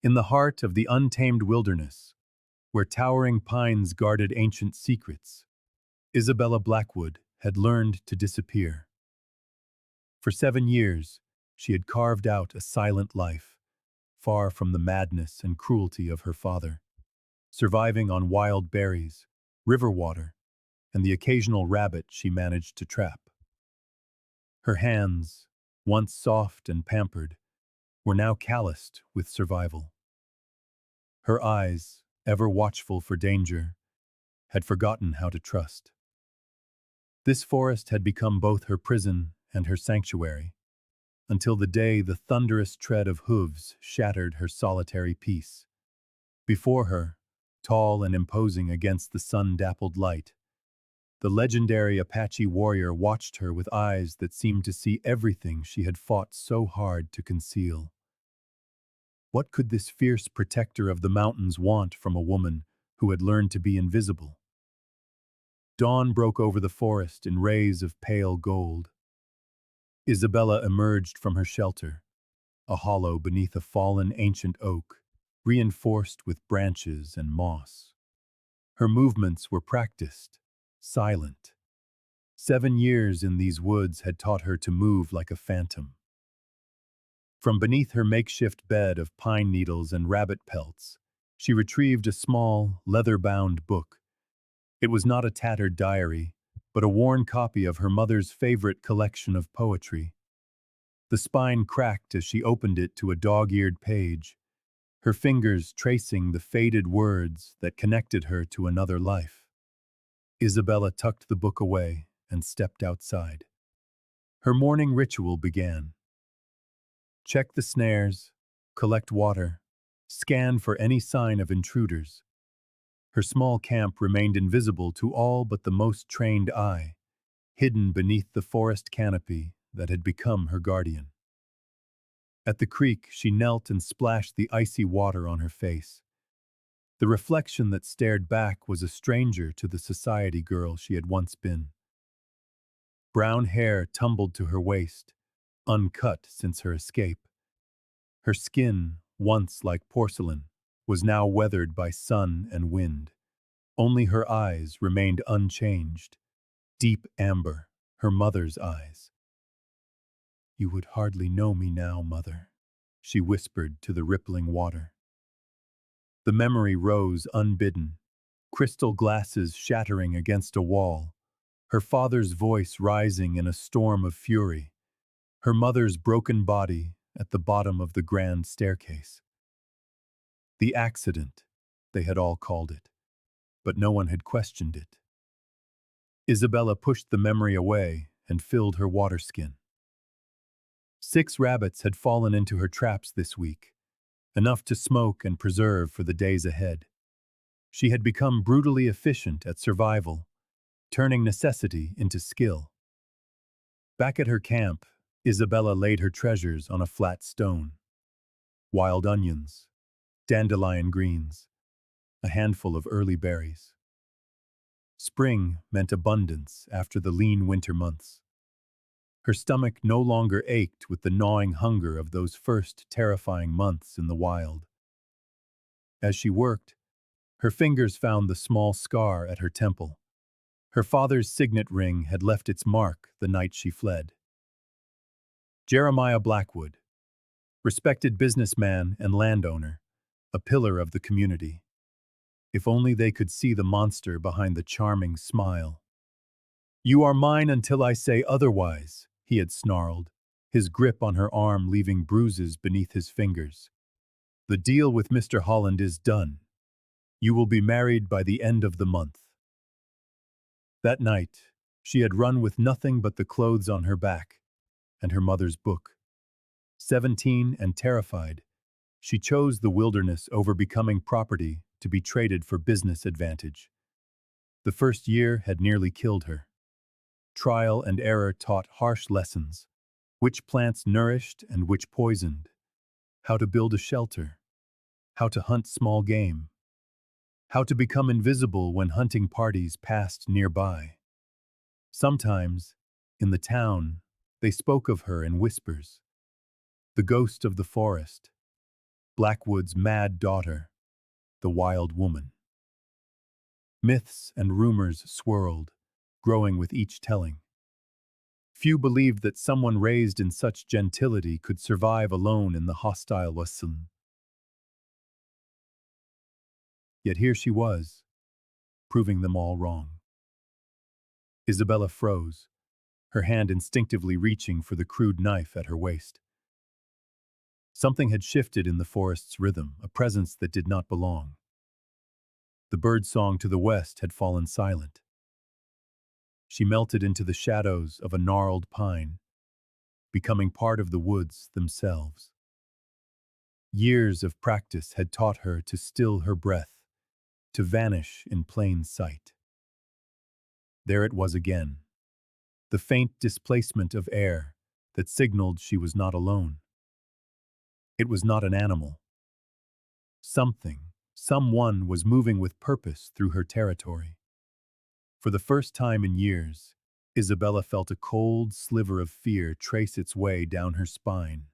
In the heart of the untamed wilderness, where towering pines guarded ancient secrets, Isabela Blackwood had learned to disappear. For 7 years, she had carved out a silent life, far from the madness and cruelty of her father, surviving on wild berries, river water, and the occasional rabbit she managed to trap. Her hands, once soft and pampered, were now calloused with survival. Her eyes, ever watchful for danger, had forgotten how to trust. This forest had become both her prison and her sanctuary, until the day the thunderous tread of hooves shattered her solitary peace. Before her, tall and imposing against the sun-dappled light, the legendary Apache warrior watched her with eyes that seemed to see everything she had fought so hard to conceal. What could this fierce protector of the mountains want from a woman who had learned to be invisible? Dawn broke over the forest in rays of pale gold. Isabela emerged from her shelter, a hollow beneath a fallen ancient oak, reinforced with branches and moss. Her movements were practiced, silent. 7 years in these woods had taught her to move like a phantom. From beneath her makeshift bed of pine needles and rabbit pelts, she retrieved a small, leather-bound book. It was not a tattered diary, but a worn copy of her mother's favorite collection of poetry. The spine cracked as she opened it to a dog-eared page, her fingers tracing the faded words that connected her to another life. Isabela tucked the book away and stepped outside. Her morning ritual began. Check the snares, collect water, scan for any sign of intruders. Her small camp remained invisible to all but the most trained eye, hidden beneath the forest canopy that had become her guardian. At the creek, she knelt and splashed the icy water on her face. The reflection that stared back was a stranger to the society girl she had once been. Brown hair tumbled to her waist, uncut since her escape. Her skin, once like porcelain, was now weathered by sun and wind. Only her eyes remained unchanged, deep amber, her mother's eyes. "You would hardly know me now, mother," she whispered to the rippling water. The memory rose unbidden, crystal glasses shattering against a wall, her father's voice rising in a storm of fury, her mother's broken body at the bottom of the grand staircase. The accident, they had all called it, but no one had questioned it. Isabela pushed the memory away and filled her water skin. 6 rabbits had fallen into her traps this week, enough to smoke and preserve for the days ahead. She had become brutally efficient at survival, turning necessity into skill. Back at her camp, Isabela laid her treasures on a flat stone. Wild onions, dandelion greens, a handful of early berries. Spring meant abundance after the lean winter months. Her stomach no longer ached with the gnawing hunger of those first terrifying months in the wild. As she worked, her fingers found the small scar at her temple. Her father's signet ring had left its mark the night she fled. Jeremiah Blackwood, respected businessman and landowner, a pillar of the community. If only they could see the monster behind the charming smile. "You are mine until I say otherwise," he had snarled, his grip on her arm leaving bruises beneath his fingers. "The deal with Mr. Holland is done. You will be married by the end of the month." That night, she had run with nothing but the clothes on her back and her mother's book. 17 and terrified, she chose the wilderness over becoming property to be traded for business advantage. The first year had nearly killed her. Trial and error taught harsh lessons: which plants nourished and which poisoned, how to build a shelter, how to hunt small game, how to become invisible when hunting parties passed nearby. Sometimes, in the town, they spoke of her in whispers. The ghost of the forest, Blackwood's mad daughter, the wild woman. Myths and rumors swirled, growing with each telling. Few believed that someone raised in such gentility could survive alone in the hostile Wasun. Yet here she was, proving them all wrong. Isabella froze, her hand instinctively reaching for the crude knife at her waist. Something had shifted in the forest's rhythm, a presence that did not belong. The bird song to the west had fallen silent. She melted into the shadows of a gnarled pine, becoming part of the woods themselves. Years of practice had taught her to still her breath, to vanish in plain sight. There it was again, the faint displacement of air that signaled she was not alone. It was not an animal. Someone was moving with purpose through her territory. For the first time in years, Isabella felt a cold sliver of fear trace its way down her spine.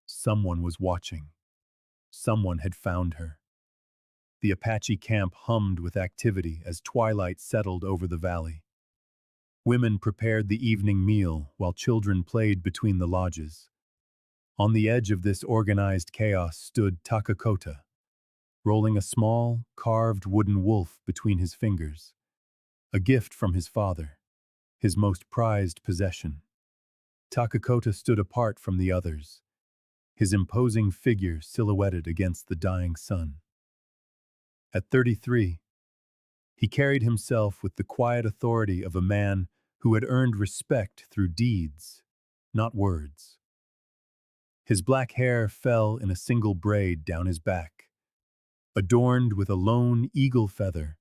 Someone was watching. Someone had found her. The Apache camp hummed with activity as twilight settled over the valley. Women prepared the evening meal while children played between the lodges. On the edge of this organized chaos stood Takakota, rolling a small, carved wooden wolf between his fingers. A gift from his father, his most prized possession. Takakota stood apart from the others, his imposing figure silhouetted against the dying sun. At 33, he carried himself with the quiet authority of a man who had earned respect through deeds, not words. His black hair fell in a single braid down his back, adorned with a lone eagle feather,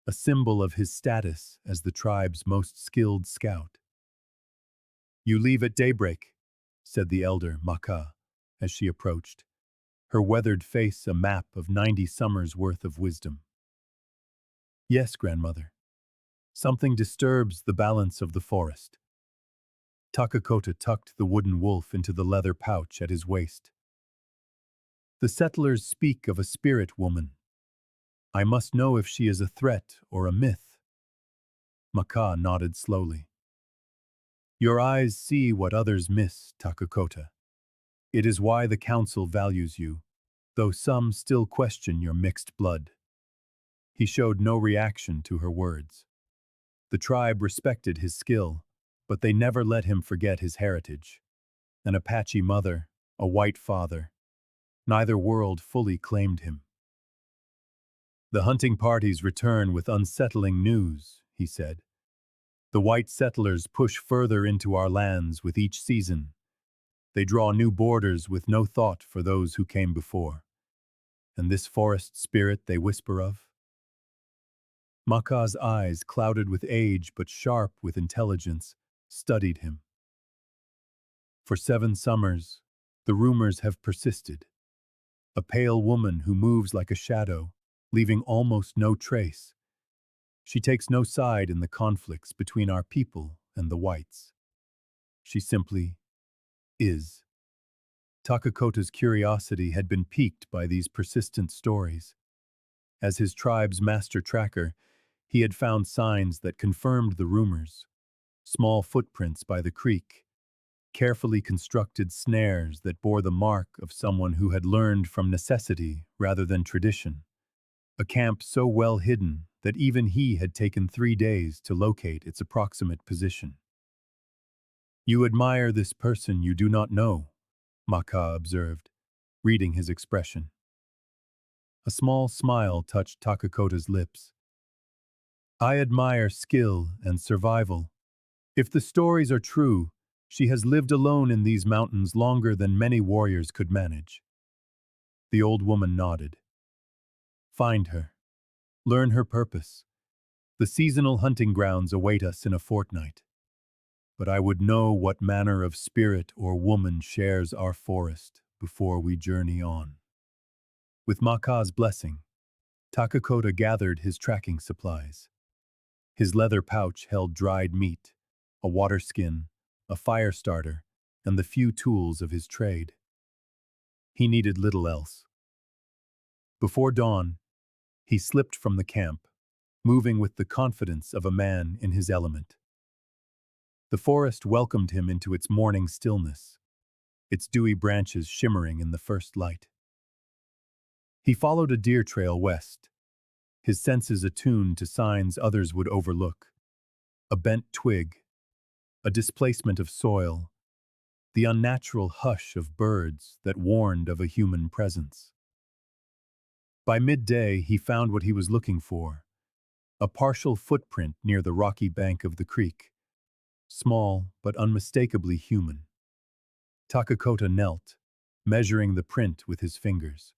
a symbol of his status as the tribe's most skilled scout. "You leave at daybreak," said the elder Maka, as she approached, her weathered face a map of 90 summers' worth of wisdom. "Yes, grandmother. Something disturbs the balance of the forest." Takakota tucked the wooden wolf into the leather pouch at his waist. "The settlers speak of a spirit woman. I must know if she is a threat or a myth." Maka nodded slowly. "Your eyes see what others miss, Takakota. It is why the council values you, though some still question your mixed blood." He showed no reaction to her words. The tribe respected his skill, but they never let him forget his heritage. An Apache mother, a white father. Neither world fully claimed him. "The hunting parties return with unsettling news," he said. "The white settlers push further into our lands with each season. They draw new borders with no thought for those who came before. And this forest spirit they whisper of?" Maka's eyes, clouded with age but sharp with intelligence, studied him. "For 7 summers, the rumors have persisted. A pale woman who moves like a shadow, leaving almost no trace. She takes no side in the conflicts between our people and the whites. She simply is." Takakota's curiosity had been piqued by these persistent stories. As his tribe's master tracker, he had found signs that confirmed the rumors. Small footprints by the creek, carefully constructed snares that bore the mark of someone who had learned from necessity rather than tradition. A camp so well hidden that even he had taken 3 days to locate its approximate position. "You admire this person you do not know," Maka observed, reading his expression. A small smile touched Takakota's lips. "I admire skill and survival. If the stories are true, she has lived alone in these mountains longer than many warriors could manage." The old woman nodded. "Find her. Learn her purpose. The seasonal hunting grounds await us in a fortnight. But I would know what manner of spirit or woman shares our forest before we journey on." With Maka's blessing, Takakota gathered his tracking supplies. His leather pouch held dried meat, a water skin, a fire starter, and the few tools of his trade. He needed little else. Before dawn, he slipped from the camp, moving with the confidence of a man in his element. The forest welcomed him into its morning stillness, its dewy branches shimmering in the first light. He followed a deer trail west, his senses attuned to signs others would overlook: a bent twig, a displacement of soil, the unnatural hush of birds that warned of a human presence. By midday, he found what he was looking for: a partial footprint near the rocky bank of the creek, small but unmistakably human. Takakota knelt, measuring the print with his fingers.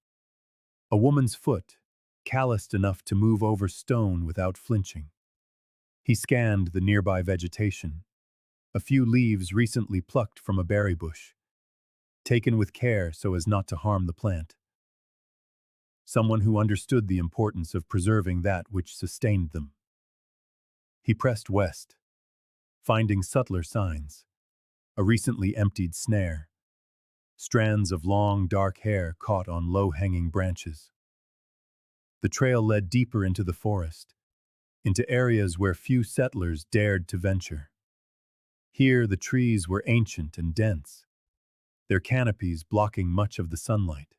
A woman's foot, calloused enough to move over stone without flinching. He scanned the nearby vegetation, a few leaves recently plucked from a berry bush, taken with care so as not to harm the plant. Someone who understood the importance of preserving that which sustained them. He pressed west, finding subtler signs: a recently emptied snare, strands of long, dark hair caught on low-hanging branches. The trail led deeper into the forest, into areas where few settlers dared to venture. Here the trees were ancient and dense, their canopies blocking much of the sunlight.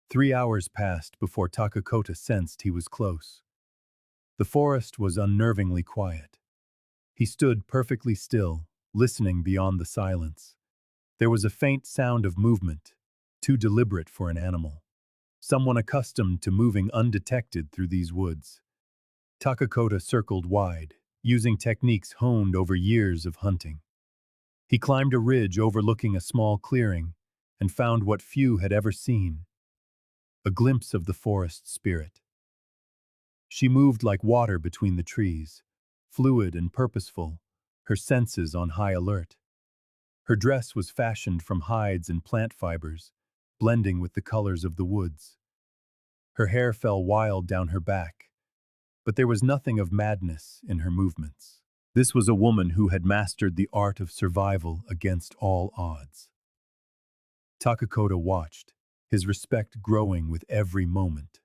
3 hours passed before Takakota sensed he was close. The forest was unnervingly quiet. He stood perfectly still, listening beyond the silence. There was a faint sound of movement, too deliberate for an animal. Someone accustomed to moving undetected through these woods. Takakota circled wide, using techniques honed over years of hunting. He climbed a ridge overlooking a small clearing and found what few had ever seen: a glimpse of the forest spirit. She moved like water between the trees, fluid and purposeful, her senses on high alert. Her dress was fashioned from hides and plant fibers, blending with the colors of the woods. Her hair fell wild down her back, but there was nothing of madness in her movements. This was a woman who had mastered the art of survival against all odds. Takakota watched, his respect growing with every moment.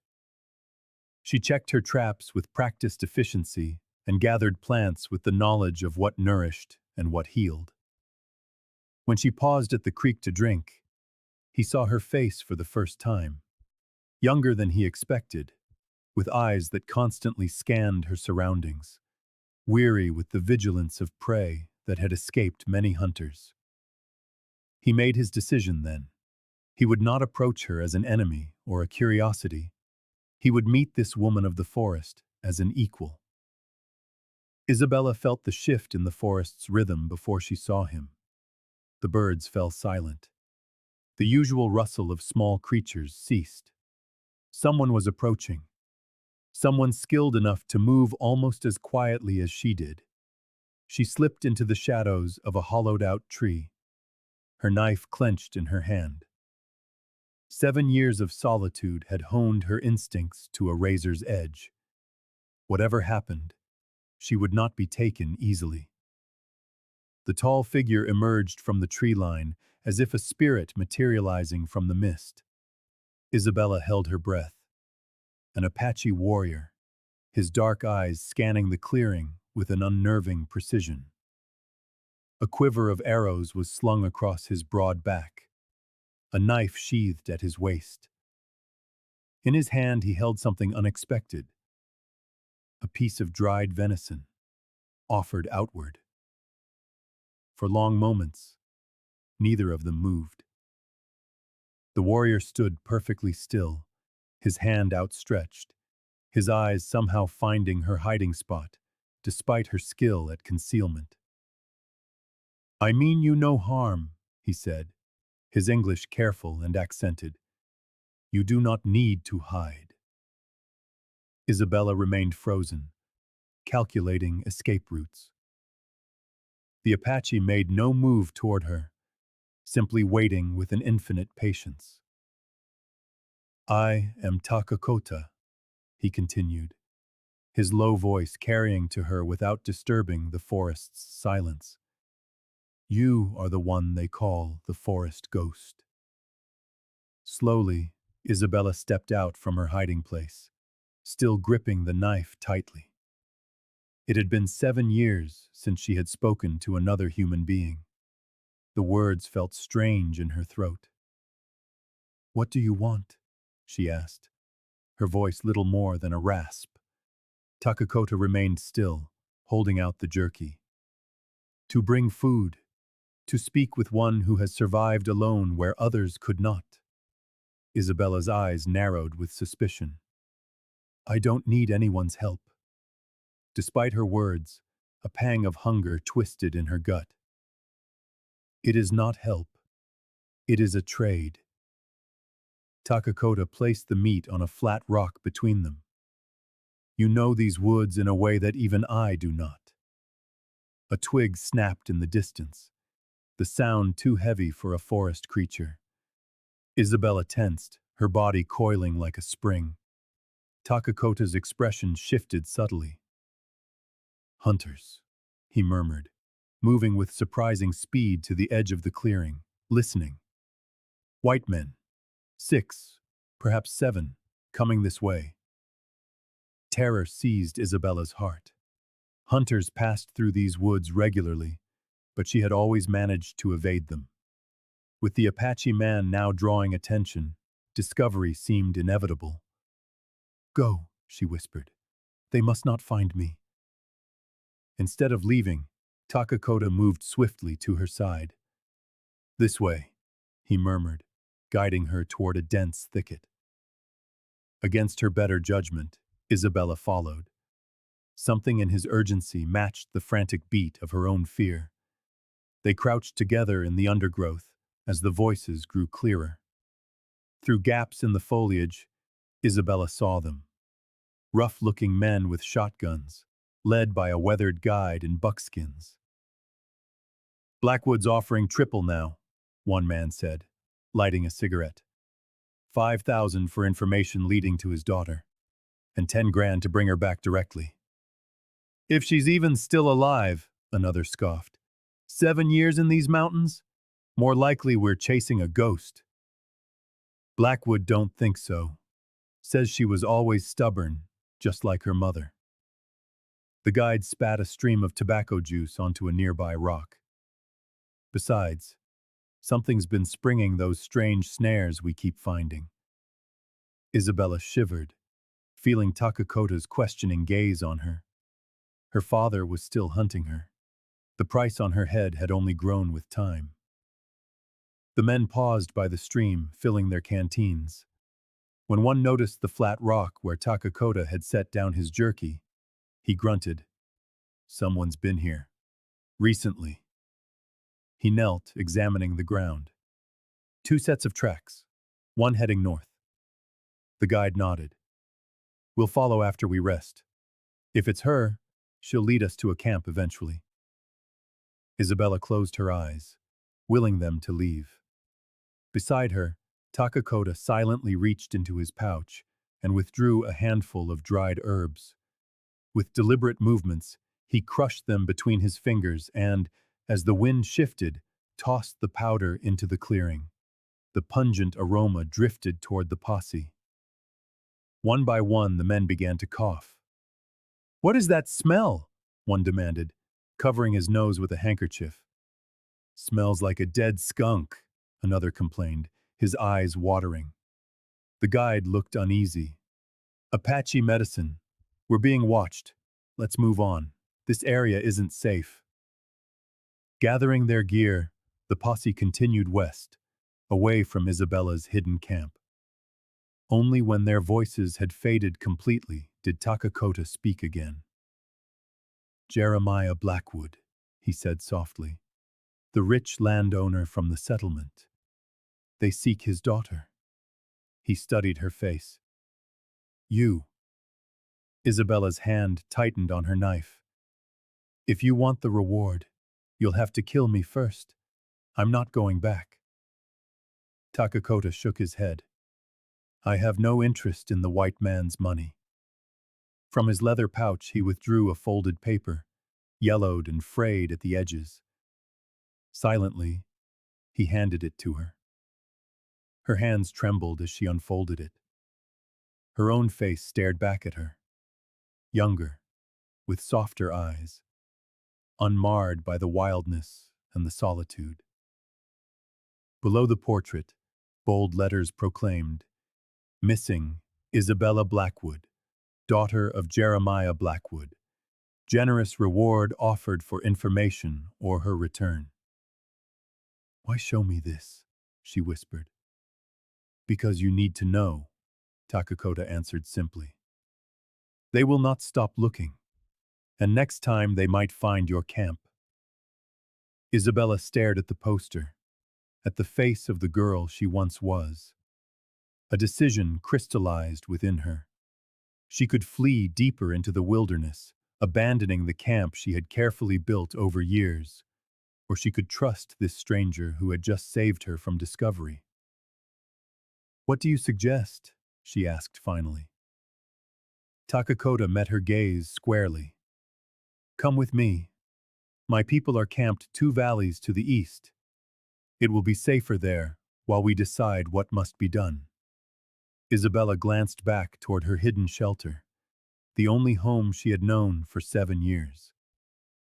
She checked her traps with practiced efficiency and gathered plants with the knowledge of what nourished and what healed. When she paused at the creek to drink, he saw her face for the first time. Younger than he expected, with eyes that constantly scanned her surroundings, weary with the vigilance of prey that had escaped many hunters. He made his decision then. He would not approach her as an enemy or a curiosity. He would meet this woman of the forest as an equal. Isabella felt the shift in the forest's rhythm before she saw him. The birds fell silent. The usual rustle of small creatures ceased. Someone was approaching. Someone skilled enough to move almost as quietly as she did. She slipped into the shadows of a hollowed-out tree, her knife clenched in her hand. 7 years of solitude had honed her instincts to a razor's edge. Whatever happened, she would not be taken easily. The tall figure emerged from the tree line as if a spirit materializing from the mist. Isabella held her breath. An Apache warrior, his dark eyes scanning the clearing with an unnerving precision. A quiver of arrows was slung across his broad back, a knife sheathed at his waist. In his hand he held something unexpected: a piece of dried venison, offered outward. For long moments, neither of them moved. The warrior stood perfectly still, his hand outstretched, his eyes somehow finding her hiding spot, despite her skill at concealment. "I mean you no harm," he said, his English careful and accented. "You do not need to hide." Isabella remained frozen, calculating escape routes. The Apache made no move toward her, simply waiting with an infinite patience. "I am Takakota," he continued, his low voice carrying to her without disturbing the forest's silence. "You are the one they call the forest ghost." Slowly, Isabella stepped out from her hiding place, still gripping the knife tightly. It had been 7 years since she had spoken to another human being. The words felt strange in her throat. "What do you want?" she asked, her voice little more than a rasp. Takakota remained still, holding out the jerky. "To bring food, to speak with one who has survived alone where others could not." Isabella's eyes narrowed with suspicion. "I don't need anyone's help." Despite her words, a pang of hunger twisted in her gut. "It is not help. It is a trade." Takakota placed the meat on a flat rock between them. "You know these woods in a way that even I do not." A twig snapped in the distance, the sound too heavy for a forest creature. Isabella tensed, her body coiling like a spring. Takakota's expression shifted subtly. "Hunters," he murmured, moving with surprising speed to the edge of the clearing, listening. "White men. 6, perhaps 7, coming this way." Terror seized Isabella's heart. Hunters passed through these woods regularly, but she had always managed to evade them. With the Apache man now drawing attention, discovery seemed inevitable. "Go," she whispered. "They must not find me." Instead of leaving, Takakota moved swiftly to her side. "This way," he murmured, guiding her toward a dense thicket. Against her better judgment, Isabella followed. Something in his urgency matched the frantic beat of her own fear. They crouched together in the undergrowth as the voices grew clearer. Through gaps in the foliage, Isabella saw them. Rough-looking men with shotguns, led by a weathered guide in buckskins. "Blackwood's offering triple now," one man said, lighting a cigarette. 5,000 for information leading to his daughter, and 10 grand to bring her back directly. "If she's even still alive," another scoffed. 7 years in these mountains? More likely we're chasing a ghost." "Blackwood don't think so. Says she was always stubborn, just like her mother." The guide spat a stream of tobacco juice onto a nearby rock. "Besides, something's been springing those strange snares we keep finding." Isabella shivered, feeling Takakota's questioning gaze on her. Her father was still hunting her. The price on her head had only grown with time. The men paused by the stream, filling their canteens. When one noticed the flat rock where Takakota had set down his jerky, he grunted, "Someone's been here. Recently." He knelt, examining the ground. 2 sets of tracks, one heading north. The guide nodded. "We'll follow after we rest. If it's her, she'll lead us to a camp eventually." Isabella closed her eyes, willing them to leave. Beside her, Takakota silently reached into his pouch and withdrew a handful of dried herbs. With deliberate movements, he crushed them between his fingers and, as the wind shifted, tossed the powder into the clearing. The pungent aroma drifted toward the posse. One by one, the men began to cough. "What is that smell?" one demanded, covering his nose with a handkerchief. "Smells like a dead skunk," another complained, his eyes watering. The guide looked uneasy. "Apache medicine. We're being watched. Let's move on. This area isn't safe." Gathering their gear, the posse continued west, away from Isabella's hidden camp. Only when their voices had faded completely did Takakota speak again. "Jeremiah Blackwood," he said softly, "the rich landowner from the settlement. They seek his daughter." He studied her face. "You." Isabella's hand tightened on her knife. "If you want the reward, you'll have to kill me first. I'm not going back." Takakota shook his head. "I have no interest in the white man's money." From his leather pouch he withdrew a folded paper, yellowed and frayed at the edges. Silently, he handed it to her. Her hands trembled as she unfolded it. Her own face stared back at her, younger, with softer eyes, unmarred by the wildness and the solitude. Below the portrait, bold letters proclaimed, "Missing, Isabela Blackwood, daughter of Jeremiah Blackwood. Generous reward offered for information or her return." "Why show me this?" she whispered. "Because you need to know," Takakota answered simply. "They will not stop looking, and next time they might find your camp." Isabella stared at the poster, at the face of the girl she once was. A decision crystallized within her. She could flee deeper into the wilderness, abandoning the camp she had carefully built over years, or she could trust this stranger who had just saved her from discovery. "What do you suggest?" she asked finally. Takakota met her gaze squarely. "Come with me. My people are camped 2 valleys to the east. It will be safer there while we decide what must be done." Isabella glanced back toward her hidden shelter, the only home she had known for 7 years.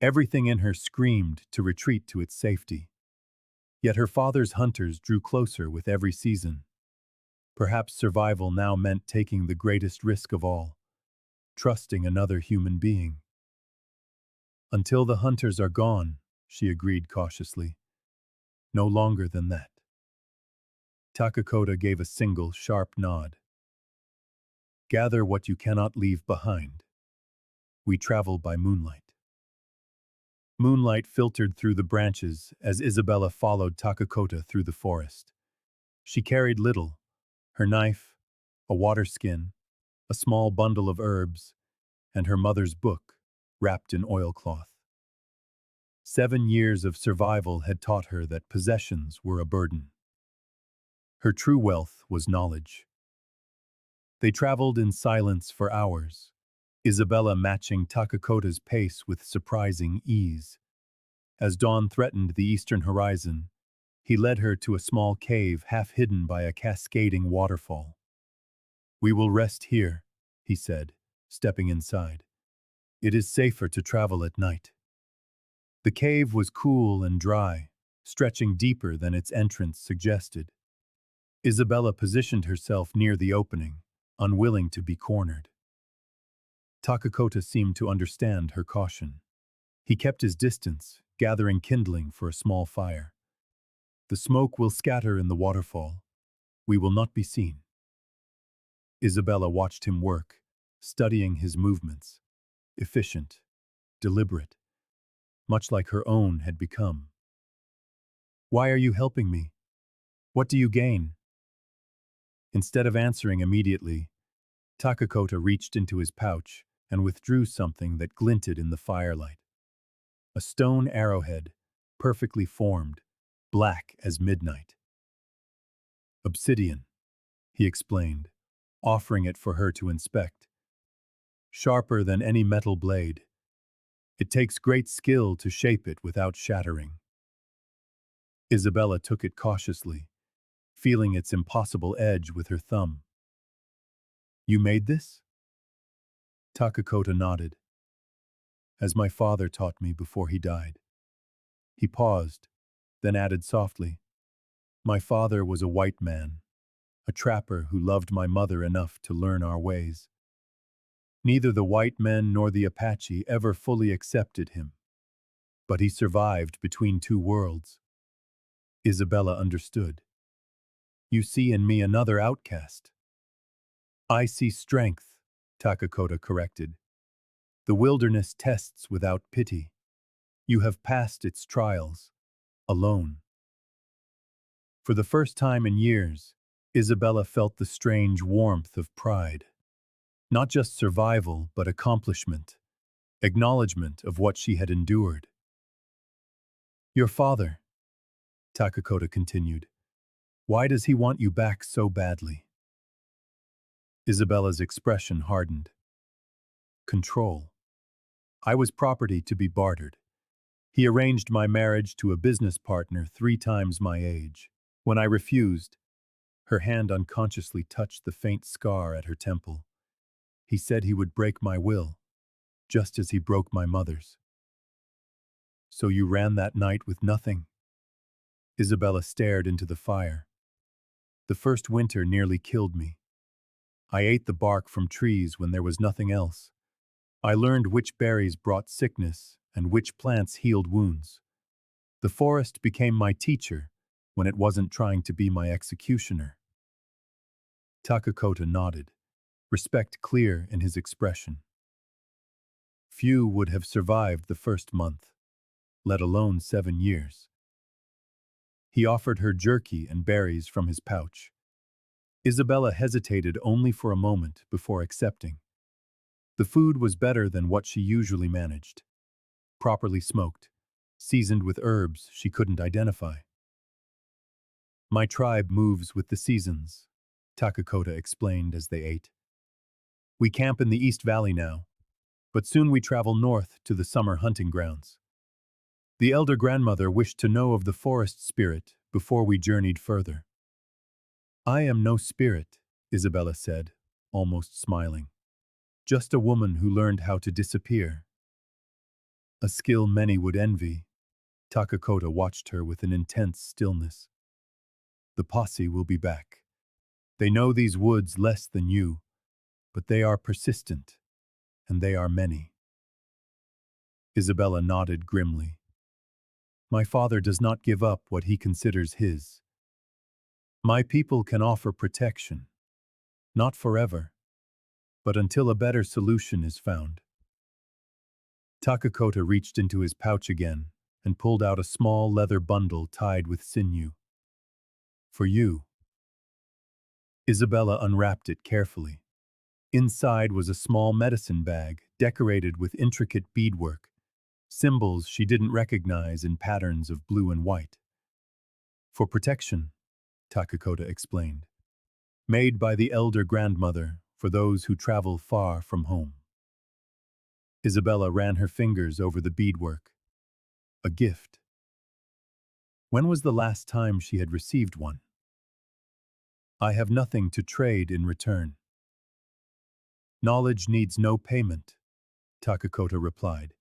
Everything in her screamed to retreat to its safety. Yet her father's hunters drew closer with every season. Perhaps survival now meant taking the greatest risk of all, trusting another human being. "Until the hunters are gone," she agreed cautiously. "No longer than that." Takakota gave a single, sharp nod. "Gather what you cannot leave behind. We travel by moonlight." Moonlight filtered through the branches as Isabella followed Takakota through the forest. She carried little: her knife, a water skin, a small bundle of herbs, and her mother's book, wrapped in oilcloth. 7 years of survival had taught her that possessions were a burden. Her true wealth was knowledge. They traveled in silence for hours, Isabella matching Takakota's pace with surprising ease. As dawn threatened the eastern horizon, he led her to a small cave half hidden by a cascading waterfall. "We will rest here," he said, stepping inside. "It is safer to travel at night." The cave was cool and dry, stretching deeper than its entrance suggested. Isabella positioned herself near the opening, unwilling to be cornered. Takakota seemed to understand her caution. He kept his distance, gathering kindling for a small fire. "The smoke will scatter in the waterfall. We will not be seen." Isabella watched him work, studying his movements. Efficient, deliberate, much like her own had become. "Why are you helping me? What do you gain?" Instead of answering immediately, Takakota reached into his pouch and withdrew something that glinted in the firelight. A stone arrowhead, perfectly formed, black as midnight. "Obsidian," he explained, offering it for her to inspect. "Sharper than any metal blade. It takes great skill to shape it without shattering." Isabella took it cautiously, feeling its impossible edge with her thumb. "You made this?" Takakota nodded. "As my father taught me before he died." He paused, then added softly, "My father was a white man, a trapper who loved my mother enough to learn our ways. Neither the white men nor the Apache ever fully accepted him, but he survived between 2 worlds." Isabella understood. "You see in me another outcast." "I see strength," Takakota corrected. "The wilderness tests without pity. You have passed its trials, alone." For the first time in years, Isabella felt the strange warmth of pride. Not just survival, but accomplishment, acknowledgement of what she had endured. "Your father," Takakota continued, "why does he want you back so badly?" Isabella's expression hardened. "Control. I was property to be bartered. He arranged my marriage to a business partner 3 times my age. When I refused, Her hand unconsciously touched the faint scar at her temple. He said he would break my will, just as he broke my mother's. So you ran that night with nothing? Isabela stared into the fire. The first winter nearly killed me. I ate the bark from trees when there was nothing else. I learned which berries brought sickness and which plants healed wounds. The forest became my teacher when it wasn't trying to be my executioner. Takakota nodded, respect clear in his expression. Few would have survived the first month, let alone 7 years. He offered her jerky and berries from his pouch. Isabela hesitated only for a moment before accepting. The food was better than what she usually managed. Properly smoked, seasoned with herbs she couldn't identify. My tribe moves with the seasons, Takakota explained as they ate. We camp in the East Valley now, but soon we travel north to the summer hunting grounds. The elder grandmother wished to know of the forest spirit before we journeyed further. I am no spirit, Isabela said, almost smiling. Just a woman who learned how to disappear. A skill many would envy. Takakota watched her with an intense stillness. The posse will be back. They know these woods less than you, but they are persistent, and they are many. Isabela nodded grimly. My father does not give up what he considers his. My people can offer protection, not forever, but until a better solution is found. Takakota reached into his pouch again and pulled out a small leather bundle tied with sinew. For you. Isabela unwrapped it carefully. Inside was a small medicine bag decorated with intricate beadwork, symbols she didn't recognize in patterns of blue and white. For protection, Takakota explained. Made by the elder grandmother for those who travel far from home. Isabela ran her fingers over the beadwork. A gift. When was the last time she had received one? I have nothing to trade in return. Knowledge needs no payment, Takakota replied.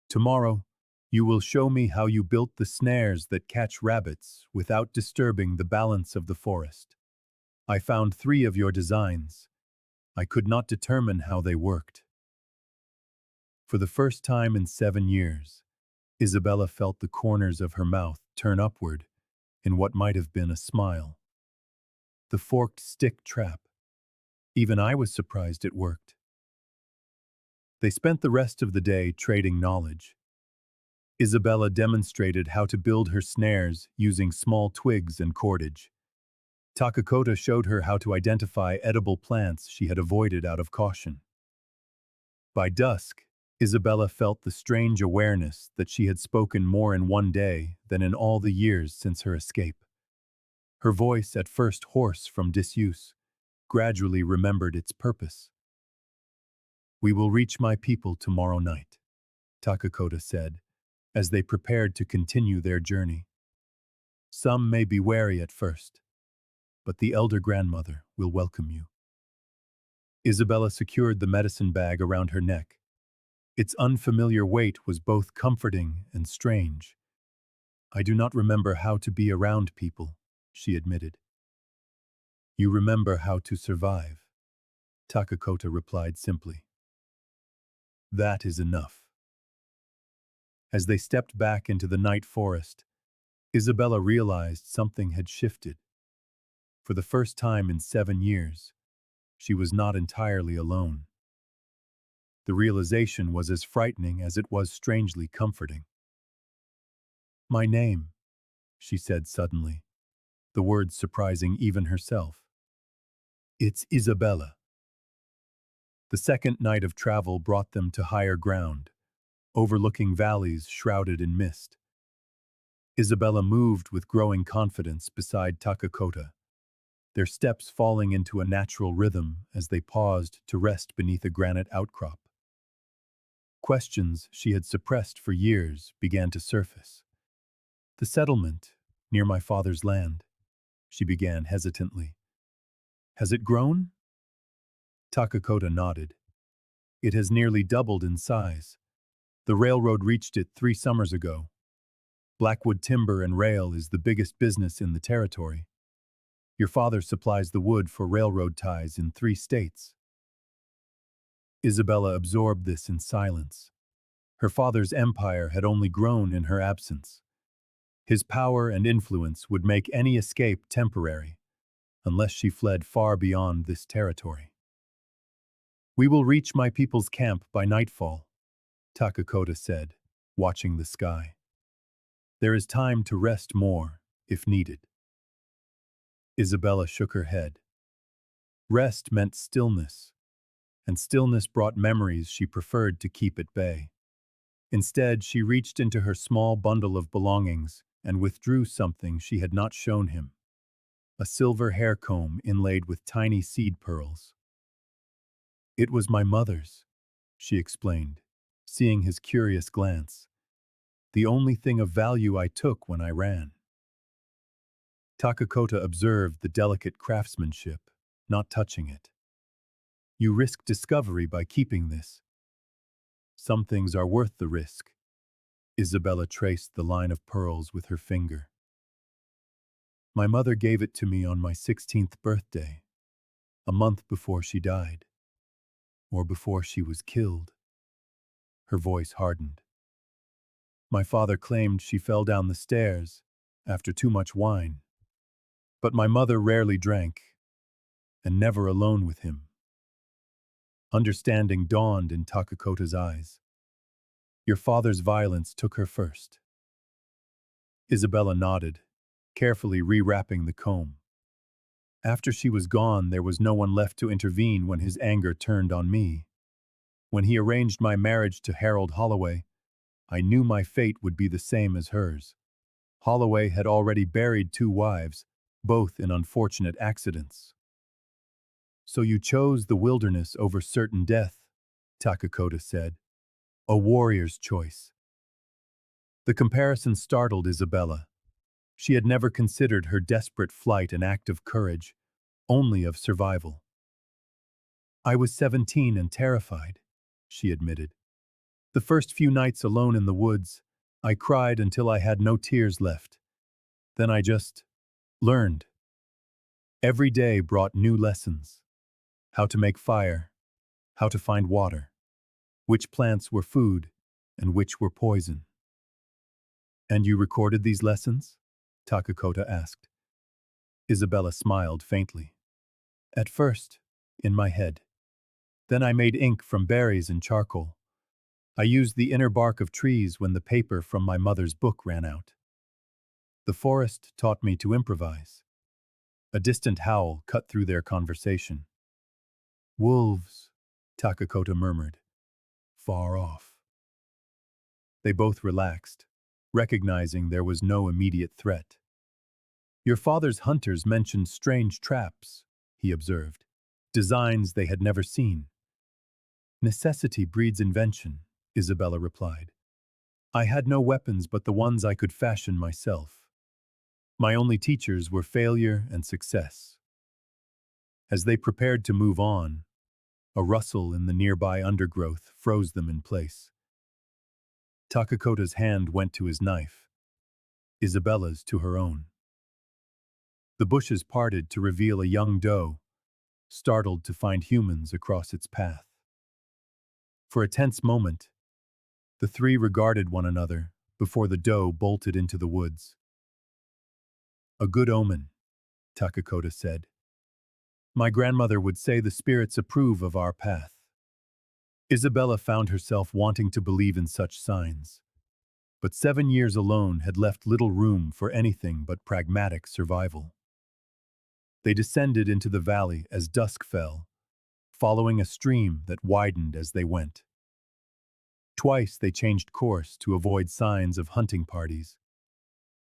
Tomorrow, you will show me how you built the snares that catch rabbits without disturbing the balance of the forest. I found 3 of your designs. I could not determine how they worked. For the first time in 7 years, Isabela felt the corners of her mouth turn upward in what might have been a smile. The forked stick trap. Even I was surprised it worked. They spent the rest of the day trading knowledge. Isabela demonstrated how to build her snares using small twigs and cordage. Takakota showed her how to identify edible plants she had avoided out of caution. By dusk, Isabela felt the strange awareness that she had spoken more in one day than in all the years since her escape. Her voice, at first hoarse from disuse, gradually remembered its purpose. We will reach my people tomorrow night, Takakota said, as they prepared to continue their journey. Some may be wary at first, but the elder grandmother will welcome you. Isabela secured the medicine bag around her neck. Its unfamiliar weight was both comforting and strange. I do not remember how to be around people, she admitted. You remember how to survive, Takakota replied simply. That is enough. As they stepped back into the night forest, Isabela realized something had shifted. For the first time in 7 years, she was not entirely alone. The realization was as frightening as it was strangely comforting. My name, she said suddenly, the words surprising even herself. It's Isabela. The second night of travel brought them to higher ground, overlooking valleys shrouded in mist. Isabela moved with growing confidence beside Takakota, their steps falling into a natural rhythm as they paused to rest beneath a granite outcrop. Questions she had suppressed for years began to surface. The settlement, near my father's land, she began hesitantly. Has it grown? Takakota nodded. It has nearly doubled in size. The railroad reached it 3 summers ago. Blackwood timber and rail is the biggest business in the territory. Your father supplies the wood for railroad ties in 3 states. Isabela absorbed this in silence. Her father's empire had only grown in her absence. His power and influence would make any escape temporary, unless she fled far beyond this territory. We will reach my people's camp by nightfall, Takakota said, watching the sky. There is time to rest more, if needed. Isabela shook her head. Rest meant stillness, and stillness brought memories she preferred to keep at bay. Instead, she reached into her small bundle of belongings and withdrew something she had not shown him. A silver hair comb inlaid with tiny seed pearls. It was my mother's, she explained, seeing his curious glance. The only thing of value I took when I ran. Takakota observed the delicate craftsmanship, not touching it. You risk discovery by keeping this. Some things are worth the risk. Isabela traced the line of pearls with her finger. My mother gave it to me on my 16th birthday, a month before she died, or before she was killed. Her voice hardened. My father claimed she fell down the stairs after too much wine, but my mother rarely drank, and never alone with him. Understanding dawned in Takakota's eyes. Your father's violence took her first. Isabela nodded, carefully rewrapping the comb. After she was gone, there was no one left to intervene when his anger turned on me. When he arranged my marriage to Harold Holloway, I knew my fate would be the same as hers. Holloway had already buried 2 wives, both in unfortunate accidents. So you chose the wilderness over certain death, Takakota said. A warrior's choice. The comparison startled Isabela. She had never considered her desperate flight an act of courage, only of survival. I was 17 and terrified, she admitted. The first few nights alone in the woods, I cried until I had no tears left. Then I just learned. Every day brought new lessons. How to make fire, how to find water, which plants were food and which were poison. And you recorded these lessons? Takakota asked. Isabela smiled faintly. At first, in my head. Then I made ink from berries and charcoal. I used the inner bark of trees when the paper from my mother's book ran out. The forest taught me to improvise. A distant howl cut through their conversation. Wolves, Takakota murmured. Far off. They both relaxed, recognizing there was no immediate threat. Your father's hunters mentioned strange traps, he observed, designs they had never seen. Necessity breeds invention, Isabela replied. I had no weapons but the ones I could fashion myself. My only teachers were failure and success. As they prepared to move on, a rustle in the nearby undergrowth froze them in place. Takakota's hand went to his knife, Isabela's to her own. The bushes parted to reveal a young doe, startled to find humans across its path. For a tense moment, the three regarded one another before the doe bolted into the woods. A good omen, Takakota said. My grandmother would say the spirits approve of our path. Isabela found herself wanting to believe in such signs. But 7 years alone had left little room for anything but pragmatic survival. They descended into the valley as dusk fell, following a stream that widened as they went. Twice they changed course to avoid signs of hunting parties.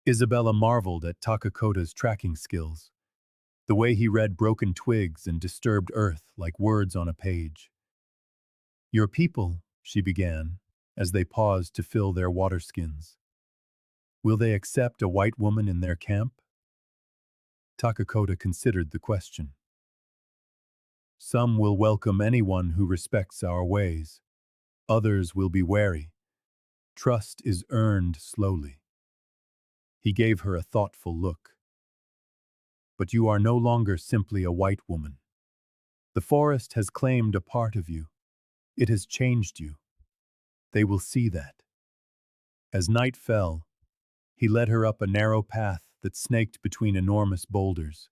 Isabela marveled at Takakota's tracking skills, the way he read broken twigs and disturbed earth like words on a page. Your people, she began, as they paused to fill their water skins. Will they accept a white woman in their camp? Takakota considered the question. Some will welcome anyone who respects our ways. Others will be wary. Trust is earned slowly. He gave her a thoughtful look. But you are no longer simply a white woman. The forest has claimed a part of you. It has changed you. They will see that. As night fell, he led her up a narrow path that snaked between enormous boulders.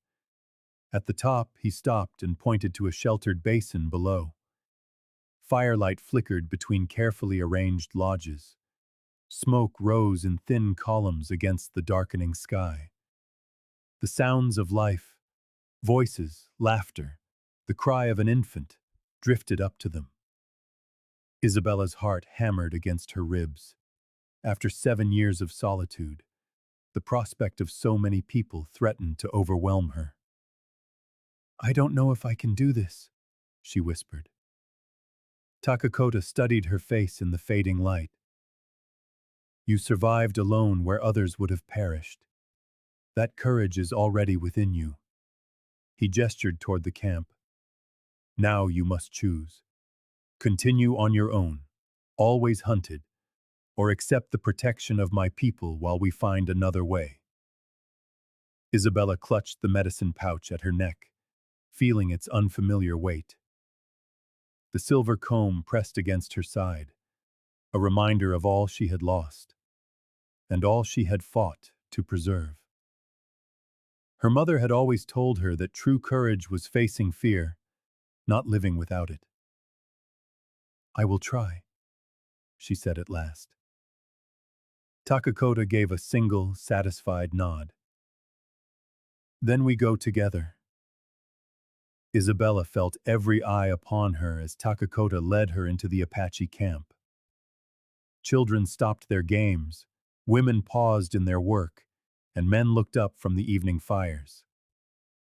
At the top, he stopped and pointed to a sheltered basin below. Firelight flickered between carefully arranged lodges. Smoke rose in thin columns against the darkening sky. The sounds of life, voices, laughter, the cry of an infant, drifted up to them. Isabella's heart hammered against her ribs. After 7 years of solitude, the prospect of so many people threatened to overwhelm her. I don't know if I can do this, she whispered. Takakota studied her face in the fading light. You survived alone where others would have perished. That courage is already within you. He gestured toward the camp. Now you must choose. Continue on your own, always hunted, or accept the protection of my people while we find another way. Isabella clutched the medicine pouch at her neck, feeling its unfamiliar weight. The silver comb pressed against her side, a reminder of all she had lost, and all she had fought to preserve. Her mother had always told her that true courage was facing fear, not living without it. I will try, she said at last. Takakota gave a single, satisfied nod. Then we go together. Isabella felt every eye upon her as Takakota led her into the Apache camp. Children stopped their games, women paused in their work, and men looked up from the evening fires.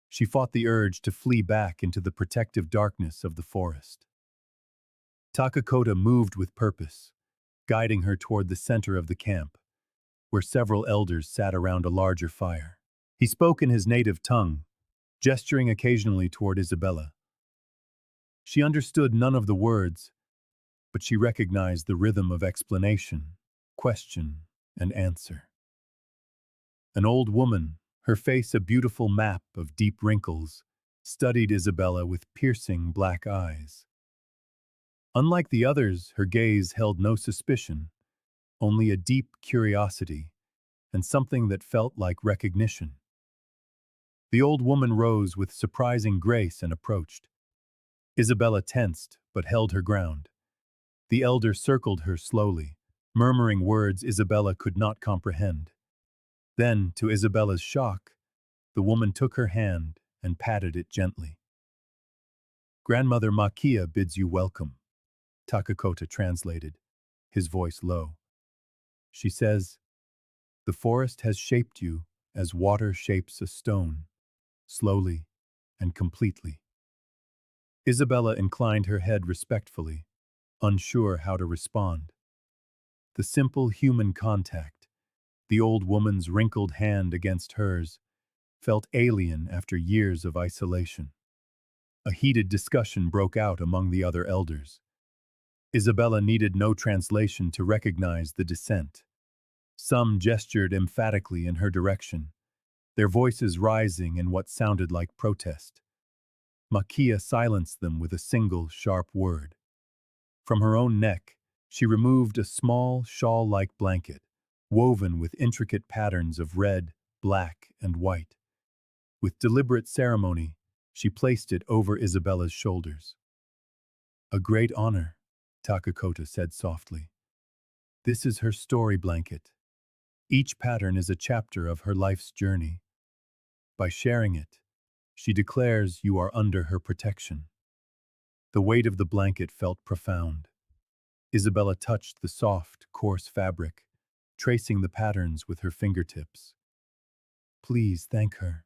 She fought the urge to flee back into the protective darkness of the forest. Takakota moved with purpose, guiding her toward the center of the camp, where several elders sat around a larger fire. He spoke in his native tongue, gesturing occasionally toward Isabella. She understood none of the words, but she recognized the rhythm of explanation, question, and answer. An old woman, her face a beautiful map of deep wrinkles, studied Isabella with piercing black eyes. Unlike the others, her gaze held no suspicion, only a deep curiosity, and something that felt like recognition. The old woman rose with surprising grace and approached. Isabella tensed, but held her ground. The elder circled her slowly, murmuring words Isabella could not comprehend. Then, to Isabella's shock, the woman took her hand and patted it gently. Grandmother Makia bids you welcome, Takakota translated, his voice low. She says, the forest has shaped you as water shapes a stone, slowly and completely. Isabella inclined her head respectfully, unsure how to respond. The simple human contact, the old woman's wrinkled hand against hers, felt alien after years of isolation. A heated discussion broke out among the other elders. Isabella needed no translation to recognize the dissent. Some gestured emphatically in her direction, their voices rising in what sounded like protest. Makia silenced them with a single, sharp word. From her own neck, she removed a small, shawl-like blanket, woven with intricate patterns of red, black, and white. With deliberate ceremony, she placed it over Isabella's shoulders. A great honor, Takakota said softly. This is her story blanket. Each pattern is a chapter of her life's journey. By sharing it, she declares you are under her protection. The weight of the blanket felt profound. Isabella touched the soft, coarse fabric, tracing the patterns with her fingertips. Please thank her.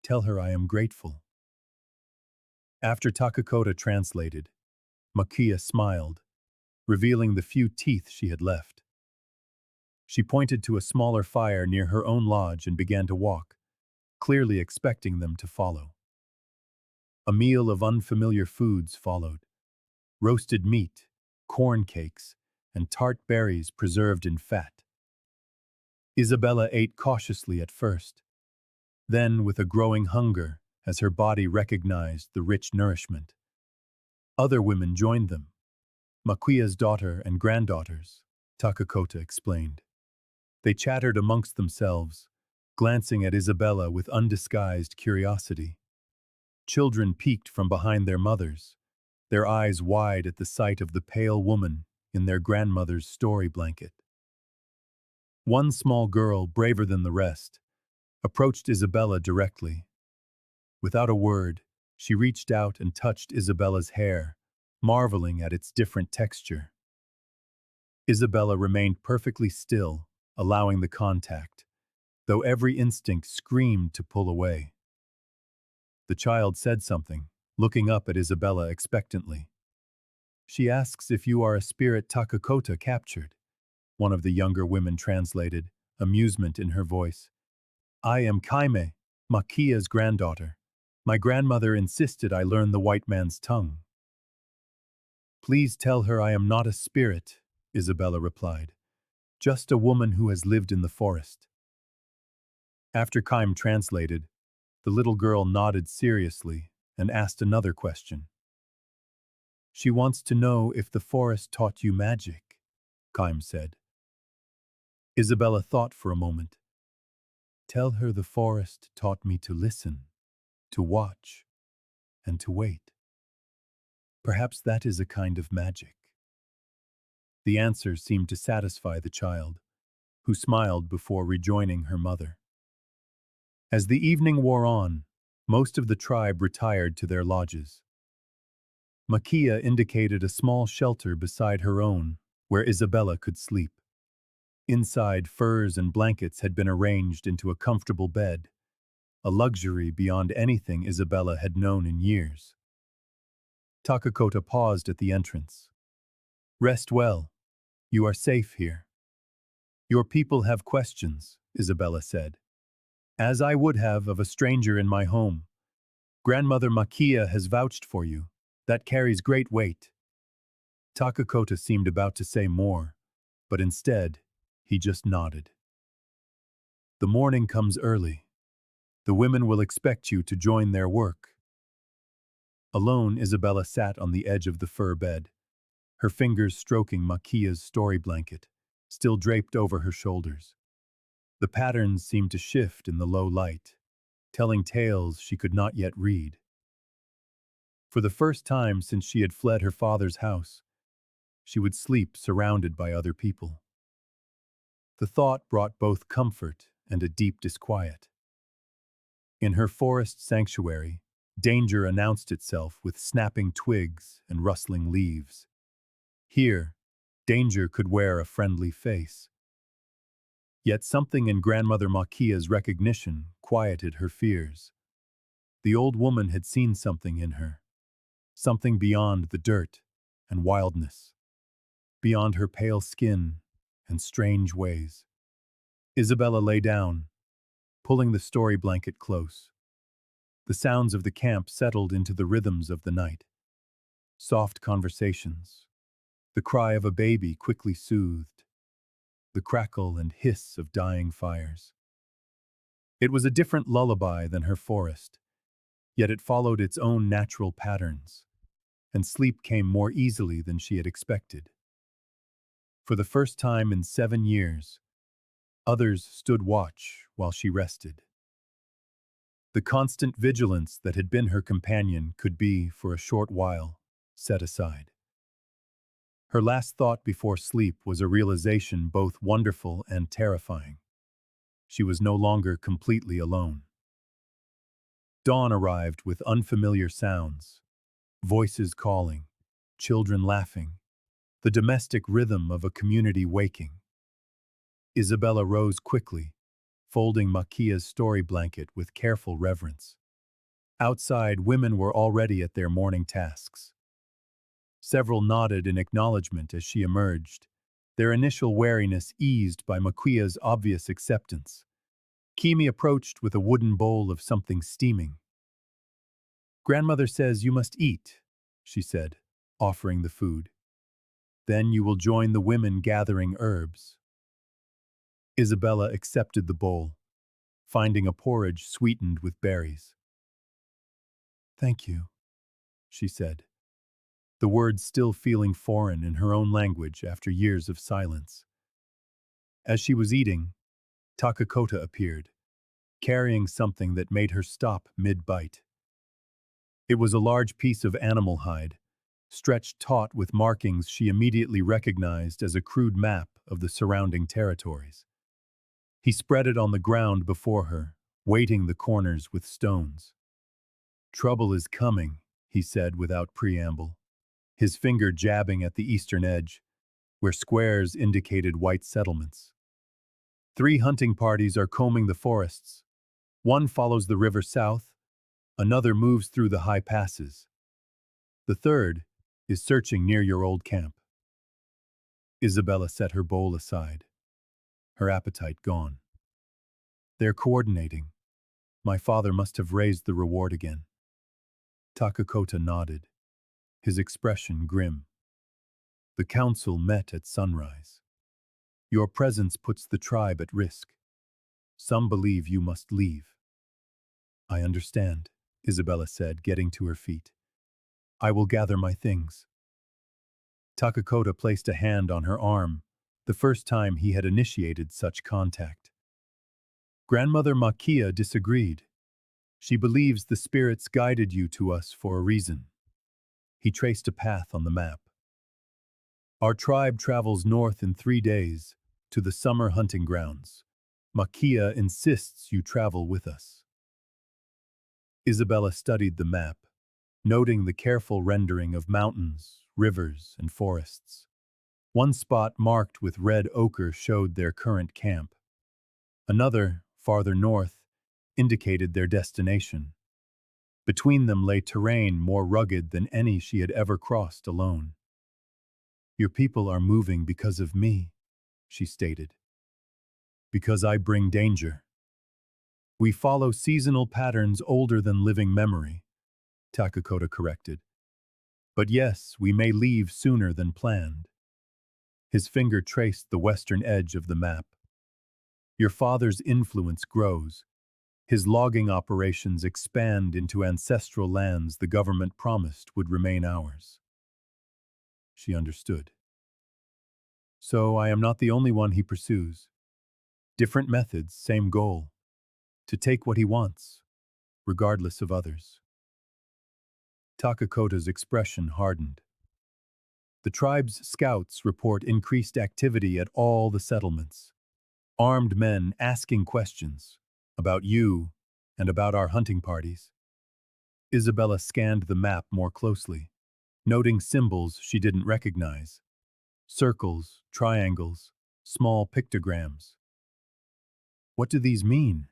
Tell her I am grateful. After Takakota translated, Makia smiled, revealing the few teeth she had left. She pointed to a smaller fire near her own lodge and began to walk, clearly expecting them to follow. A meal of unfamiliar foods followed: roasted meat, corn cakes, and tart berries preserved in fat. Isabella ate cautiously at first, then with a growing hunger as her body recognized the rich nourishment. Other women joined them. Maquia's daughter and granddaughters, Takakota explained. They chattered amongst themselves, glancing at Isabella with undisguised curiosity. Children peeked from behind their mothers, their eyes wide at the sight of the pale woman in their grandmother's story blanket. One small girl, braver than the rest, approached Isabella directly. Without a word, she reached out and touched Isabella's hair, marveling at its different texture. Isabella remained perfectly still, allowing the contact, though every instinct screamed to pull away. The child said something, looking up at Isabella expectantly. "She asks if you are a spirit Takakota captured," one of the younger women translated, amusement in her voice. "I am Kaime, Makia's granddaughter. My grandmother insisted I learn the white man's tongue." "Please tell her I am not a spirit," Isabella replied. "Just a woman who has lived in the forest." After Kaim translated, the little girl nodded seriously and asked another question. "She wants to know if the forest taught you magic," Kaim said. Isabella thought for a moment. "Tell her the forest taught me to listen, to watch, and to wait. Perhaps that is a kind of magic." The answer seemed to satisfy the child, who smiled before rejoining her mother. As the evening wore on, most of the tribe retired to their lodges. Makia indicated a small shelter beside her own, where Isabella could sleep. Inside, furs and blankets had been arranged into a comfortable bed, a luxury beyond anything Isabella had known in years. Takakota paused at the entrance. "Rest well. You are safe here." "Your people have questions," Isabella said, "as I would have of a stranger in my home. Grandmother Makia has vouched for you. That carries great weight." Takakota seemed about to say more, but instead, he just nodded. "The morning comes early. The women will expect you to join their work." Alone, Isabella sat on the edge of the fur bed, her fingers stroking Makia's story blanket, still draped over her shoulders. The patterns seemed to shift in the low light, telling tales she could not yet read. For the first time since she had fled her father's house, she would sleep surrounded by other people. The thought brought both comfort and a deep disquiet. In her forest sanctuary, danger announced itself with snapping twigs and rustling leaves. Here, danger could wear a friendly face. Yet something in Grandmother Makia's recognition quieted her fears. The old woman had seen something in her, something beyond the dirt and wildness, beyond her pale skin and strange ways. Isabella lay down, pulling the story blanket close. The sounds of the camp settled into the rhythms of the night. Soft conversations, the cry of a baby quickly soothed, the crackle and hiss of dying fires. It was a different lullaby than her forest, yet it followed its own natural patterns, and sleep came more easily than she had expected. For the first time in 7 years, others stood watch while she rested. The constant vigilance that had been her companion could be, for a short while, set aside. Her last thought before sleep was a realization both wonderful and terrifying. She was no longer completely alone. Dawn arrived with unfamiliar sounds, voices calling, children laughing, the domestic rhythm of a community waking. Isabella rose quickly, folding Makia's story blanket with careful reverence. Outside, women were already at their morning tasks. Several nodded in acknowledgement as she emerged, their initial wariness eased by Makia's obvious acceptance. Kimi approached with a wooden bowl of something steaming. "Grandmother says you must eat," she said, offering the food. "Then you will join the women gathering herbs." Isabela accepted the bowl, finding a porridge sweetened with berries. "Thank you," she said, the words still feeling foreign in her own language after years of silence. As she was eating, Takakota appeared, carrying something that made her stop mid-bite. It was a large piece of animal hide, stretched taut with markings she immediately recognized as a crude map of the surrounding territories. He spread it on the ground before her, weighting the corners with stones. "Trouble is coming," he said without preamble, his finger jabbing at the eastern edge, where squares indicated white settlements. 3 hunting parties are combing the forests. One follows the river south, another moves through the high passes. The third is searching near your old camp. Isabela set her bowl aside, her appetite gone. "They're coordinating. My father must have raised the reward again." Takakota nodded, his expression grim. "The council met at sunrise. Your presence puts the tribe at risk. Some believe you must leave." "I understand," Isabela said, getting to her feet. "I will gather my things." Takakota placed a hand on her arm, the first time he had initiated such contact. Grandmother Makia disagreed. "She believes the spirits guided you to us for a reason." He traced a path on the map. "Our tribe travels north in 3 days, to the summer hunting grounds. Makia insists you travel with us." Isabela studied the map, noting the careful rendering of mountains, rivers, and forests. One spot marked with red ochre showed their current camp. Another, farther north, indicated their destination. Between them lay terrain more rugged than any she had ever crossed alone. "Your people are moving because of me," she stated. "Because I bring danger. We follow seasonal patterns older than living memory," Takakota corrected. "But yes, we may leave sooner than planned." His finger traced the western edge of the map. "Your father's influence grows. His logging operations expand into ancestral lands the government promised would remain ours." She understood. "So I am not the only one he pursues. Different methods, same goal. To take what he wants, regardless of others." Takakota's expression hardened. "The tribe's scouts report increased activity at all the settlements. Armed men asking questions about you and about our hunting parties." Isabela scanned the map more closely, noting symbols she didn't recognize. Circles, triangles, small pictograms. "What do these mean?"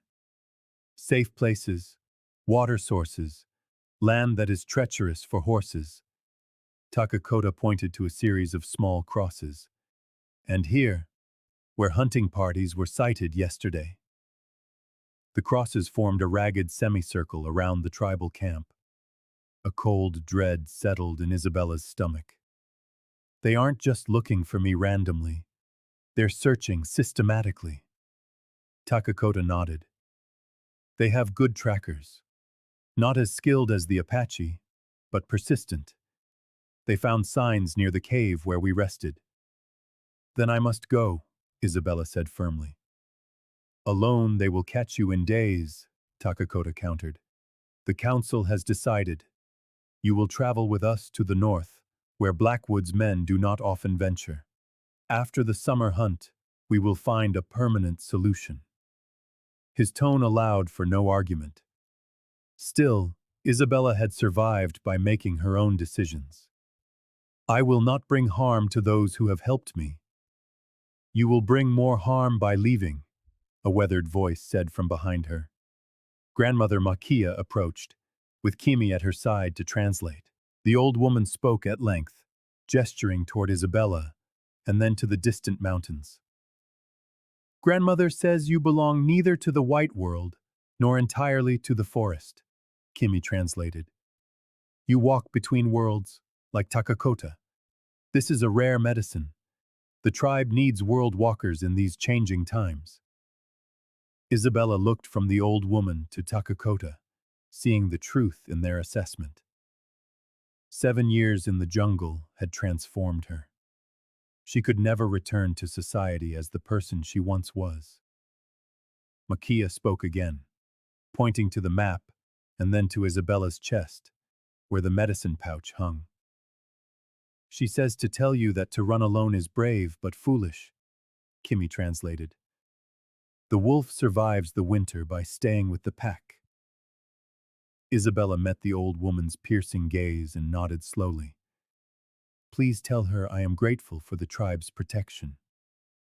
"Safe places, water sources, land that is treacherous for horses." Takakota pointed to a series of small crosses. "And here, where hunting parties were sighted yesterday." The crosses formed a ragged semicircle around the tribal camp. A cold dread settled in Isabela's stomach. "They aren't just looking for me randomly. They're searching systematically." Takakota nodded. "They have good trackers. Not as skilled as the Apache, but persistent. They found signs near the cave where we rested." "Then I must go," Isabela said firmly. "Alone they will catch you in days," Takakota countered. "The council has decided. You will travel with us to the north, where Blackwood's men do not often venture. After the summer hunt, we will find a permanent solution." His tone allowed for no argument. Still, Isabela had survived by making her own decisions. "I will not bring harm to those who have helped me." "You will bring more harm by leaving," a weathered voice said from behind her. Grandmother Makia approached, with Kimi at her side to translate. The old woman spoke at length, gesturing toward Isabela, and then to the distant mountains. Grandmother says you belong neither to the white world nor entirely to the forest, Kimi translated. You walk between worlds, like Takakota. This is a rare medicine. The tribe needs world walkers in these changing times. Isabela looked from the old woman to Takakota, seeing the truth in their assessment. 7 years in the jungle had transformed her. She could never return to society as the person she once was. Makia spoke again, pointing to the map and then to Isabella's chest, where the medicine pouch hung. She says to tell you that to run alone is brave but foolish, Kimi translated. The wolf survives the winter by staying with the pack. Isabela met the old woman's piercing gaze and nodded slowly. Please tell her I am grateful for the tribe's protection.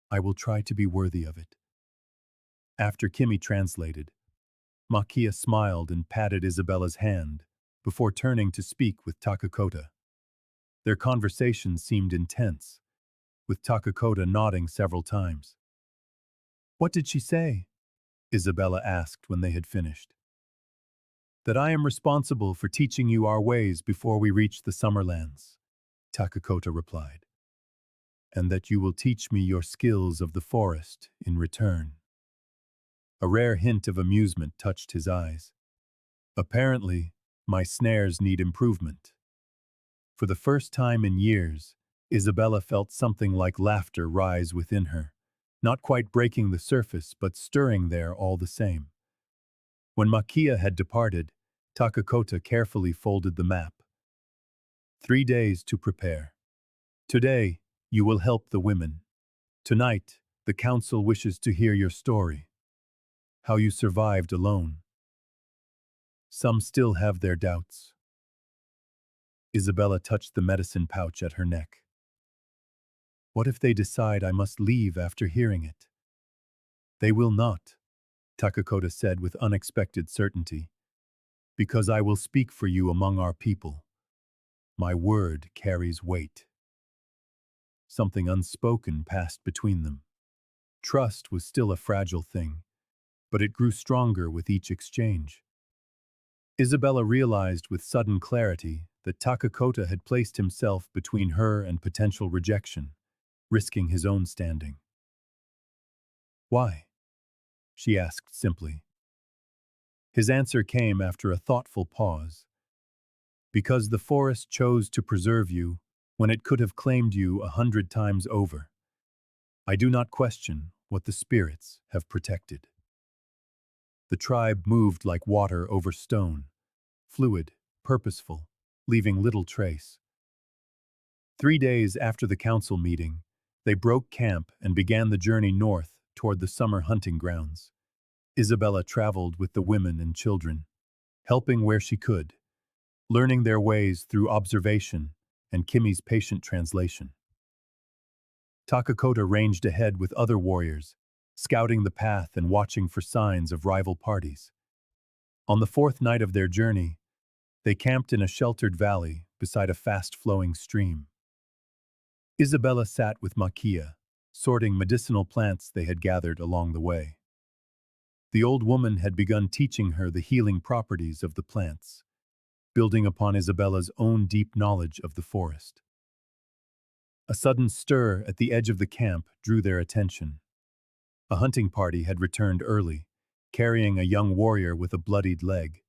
I will try to be worthy of it. After Kimi translated, Makia smiled and patted Isabella's hand before turning to speak with Takakota. Their conversation seemed intense, with Takakota nodding several times. What did she say? Isabela asked when they had finished. That I am responsible for teaching you our ways before we reach the Summerlands, Takakota replied, and that you will teach me your skills of the forest in return. A rare hint of amusement touched his eyes. Apparently, my snares need improvement. For the first time in years, Isabela felt something like laughter rise within her, not quite breaking the surface but stirring there all the same. When Makia had departed, Takakota carefully folded the map. 3 days to prepare. Today, you will help the women. Tonight, the council wishes to hear your story. How you survived alone. Some still have their doubts. Isabela touched the medicine pouch at her neck. What if they decide I must leave after hearing it? They will not, Takakota said with unexpected certainty, because I will speak for you among our people. My word carries weight. Something unspoken passed between them. Trust was still a fragile thing, but it grew stronger with each exchange. Isabela realized with sudden clarity that Takakota had placed himself between her and potential rejection, risking his own standing. Why? She asked simply. His answer came after a thoughtful pause. Because the forest chose to preserve you when it could have claimed you 100 times over. I do not question what the spirits have protected. The tribe moved like water over stone, fluid, purposeful, leaving little trace. 3 days after the council meeting, they broke camp and began the journey north toward the summer hunting grounds. Isabela traveled with the women and children, helping where she could, learning their ways through observation and Kimi's patient translation. Takakota ranged ahead with other warriors, scouting the path and watching for signs of rival parties. On the 4th night of their journey, they camped in a sheltered valley beside a fast-flowing stream. Isabela sat with Makia, sorting medicinal plants they had gathered along the way. The old woman had begun teaching her the healing properties of the plants, building upon Isabela's own deep knowledge of the forest. A sudden stir at the edge of the camp drew their attention. A hunting party had returned early, carrying a young warrior with a bloodied leg.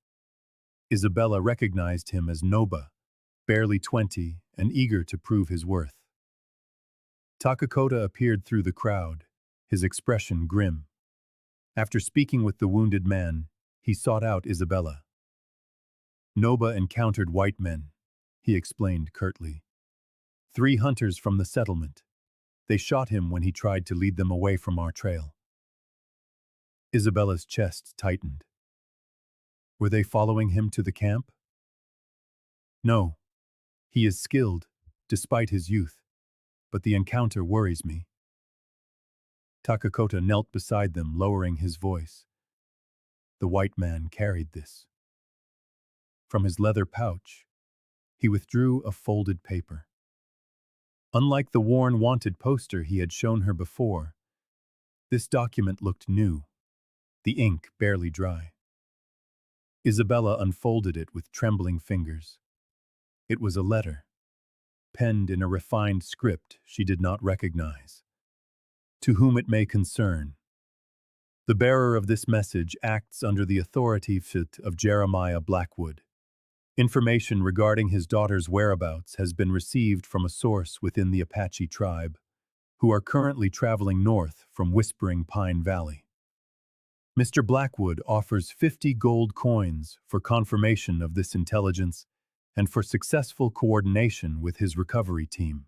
Isabela recognized him as Noba, barely 20 and eager to prove his worth. Takakota appeared through the crowd, his expression grim. After speaking with the wounded man, he sought out Isabela. Noba encountered white men, he explained curtly. 3 hunters from the settlement. They shot him when he tried to lead them away from our trail. Isabela's chest tightened. Were they following him to the camp? No. He is skilled, despite his youth, but the encounter worries me. Takakota knelt beside them, lowering his voice. The white man carried this. From his leather pouch, he withdrew a folded paper. Unlike the worn wanted poster he had shown her before, This document looked new, the ink barely dry. Isabella unfolded it with trembling fingers. It was a letter, penned in a refined script she did not recognize. To whom it may concern. The bearer of this message acts under the authority of Jeremiah Blackwood. Information regarding his daughter's whereabouts has been received from a source within the Apache tribe, who are currently traveling north from Whispering Pine Valley. Mr. Blackwood offers 50 gold coins for confirmation of this intelligence and for successful coordination with his recovery team.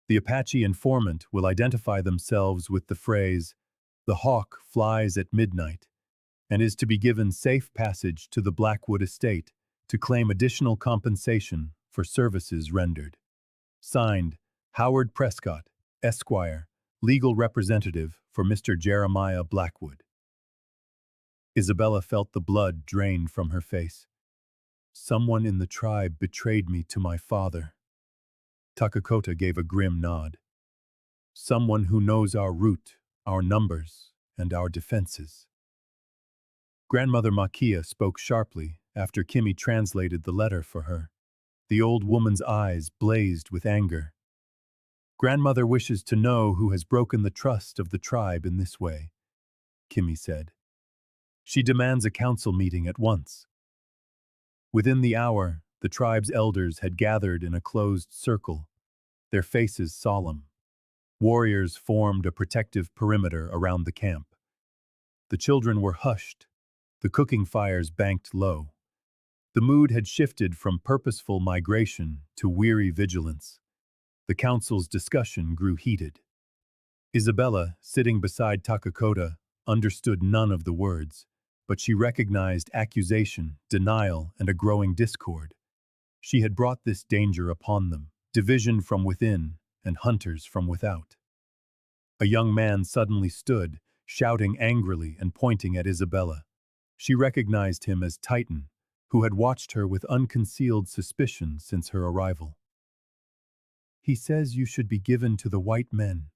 The Apache informant will identify themselves with the phrase, "The hawk flies at midnight," and is to be given safe passage to the Blackwood estate to claim additional compensation for services rendered. Signed, Howard Prescott, Esquire, legal representative for Mr. Jeremiah Blackwood. Isabella felt the blood drain from her face. Someone in the tribe betrayed me to my father. Takakota gave a grim nod. Someone who knows our route, our numbers, and our defenses. Grandmother Makia spoke sharply after Kimmy translated the letter for her. The old woman's eyes blazed with anger. Grandmother wishes to know who has broken the trust of the tribe in this way, Kimmy said. She demands a council meeting at once. Within the hour, the tribe's elders had gathered in a closed circle, their faces solemn. Warriors formed a protective perimeter around the camp. The children were hushed, the cooking fires banked low. The mood had shifted from purposeful migration to weary vigilance. The council's discussion grew heated. Isabella, sitting beside Takakota, understood none of the words, but she recognized accusation, denial, and a growing discord. She had brought this danger upon them, division from within and hunters from without. A young man suddenly stood, shouting angrily and pointing at Isabella. She recognized him as Titan, who had watched her with unconcealed suspicion since her arrival. He says you should be given to the white men,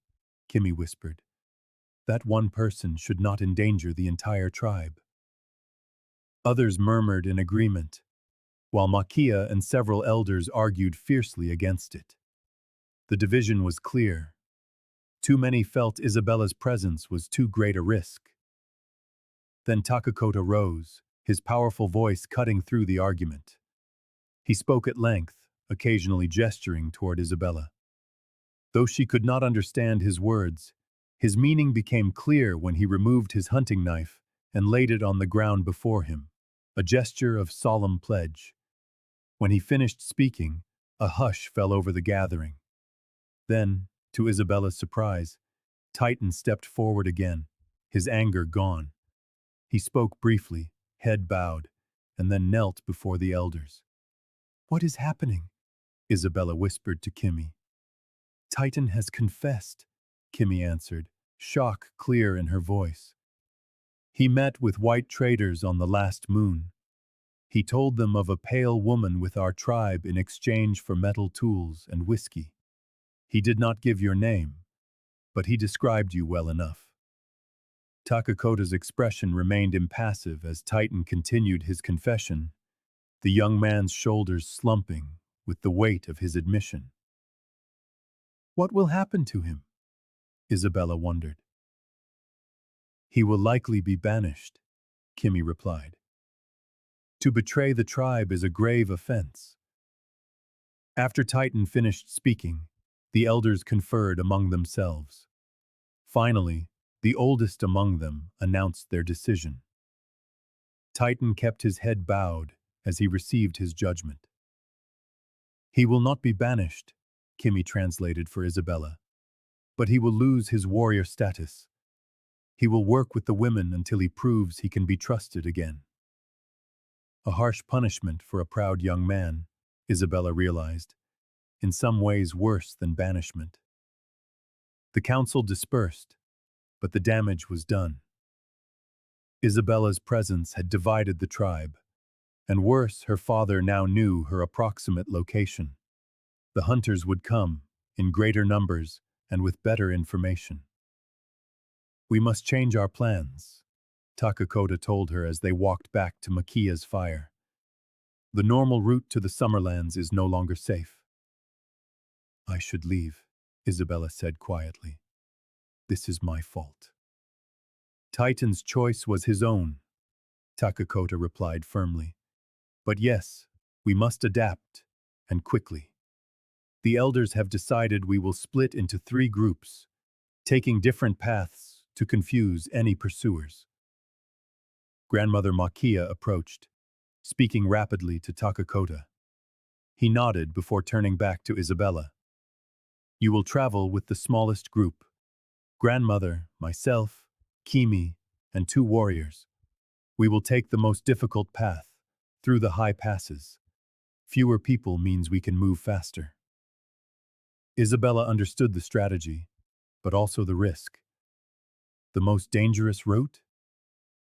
Kimmy whispered. That one person should not endanger the entire tribe. Others murmured in agreement, while Makia and several elders argued fiercely against it. The division was clear. Too many felt Isabella's presence was too great a risk. Then Takakota rose, his powerful voice cutting through the argument. He spoke at length, occasionally gesturing toward Isabella. Though she could not understand his words, his meaning became clear when he removed his hunting knife and laid it on the ground before him, a gesture of solemn pledge. When he finished speaking, a hush fell over the gathering. Then, to Isabella's surprise, Titan stepped forward again, his anger gone. He spoke briefly, head bowed, and then knelt before the elders. "What is happening?" Isabella whispered to Kimmy. "Titan has confessed," Kimmy answered, shock clear in her voice. "He met with white traders on the last moon. He told them of a pale woman with our tribe in exchange for metal tools and whiskey. He did not give your name, but he described you well enough." Takakota's expression remained impassive as Titan continued his confession, the young man's shoulders slumping with the weight of his admission. "What will happen to him?" Isabella wondered. "He will likely be banished," Kimmy replied. "To betray the tribe is a grave offense." After Titan finished speaking, the elders conferred among themselves. Finally, the oldest among them announced their decision. Titan kept his head bowed as he received his judgment. "He will not be banished," Kimmy translated for Isabella, "but he will lose his warrior status. He will work with the women until he proves he can be trusted again." A harsh punishment for a proud young man, Isabella realized, in some ways worse than banishment. The council dispersed, but the damage was done. Isabella's presence had divided the tribe, and worse, her father now knew her approximate location. The hunters would come, in greater numbers and with better information. We must change our plans, Takakota told her as they walked back to Makia's fire. The normal route to the Summerlands is no longer safe. I should leave, Isabela said quietly. This is my fault. Titan's choice was his own, Takakota replied firmly. But yes, we must adapt, and quickly. The elders have decided we will split into 3 groups, taking different paths to confuse any pursuers. Grandmother Makia approached, speaking rapidly to Takakota. He nodded before turning back to Isabela. You will travel with the smallest group. Grandmother, myself, Kimi, and 2 warriors. We will take the most difficult path, through the high passes. Fewer people means we can move faster. Isabela understood the strategy, but also the risk. The most dangerous route?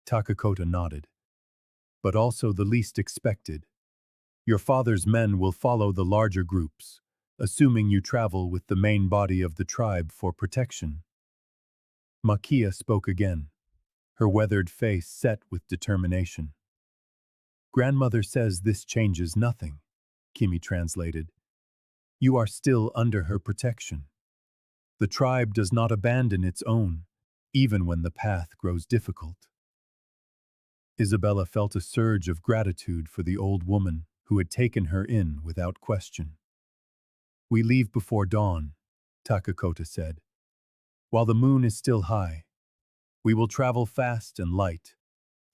Takakota nodded. But also the least expected. Your father's men will follow the larger groups, assuming you travel with the main body of the tribe for protection. Makia spoke again, her weathered face set with determination. Grandmother says this changes nothing, Kimi translated. You are still under her protection. The tribe does not abandon its own, even when the path grows difficult. Isabela felt a surge of gratitude for the old woman who had taken her in without question. We leave before dawn, Takakota said. While the moon is still high, we will travel fast and light,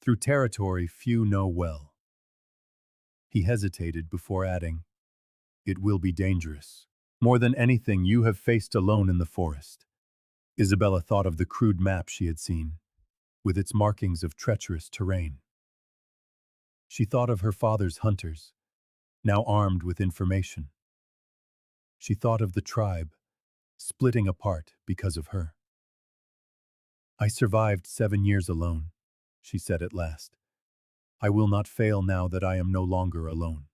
through territory few know well. He hesitated before adding, It will be dangerous. More than anything you have faced alone in the forest. Isabela thought of the crude map she had seen, with its markings of treacherous terrain. She thought of her father's hunters, now armed with information. She thought of the tribe, splitting apart because of her. I survived 7 years alone, she said at last. I will not fail now that I am no longer alone.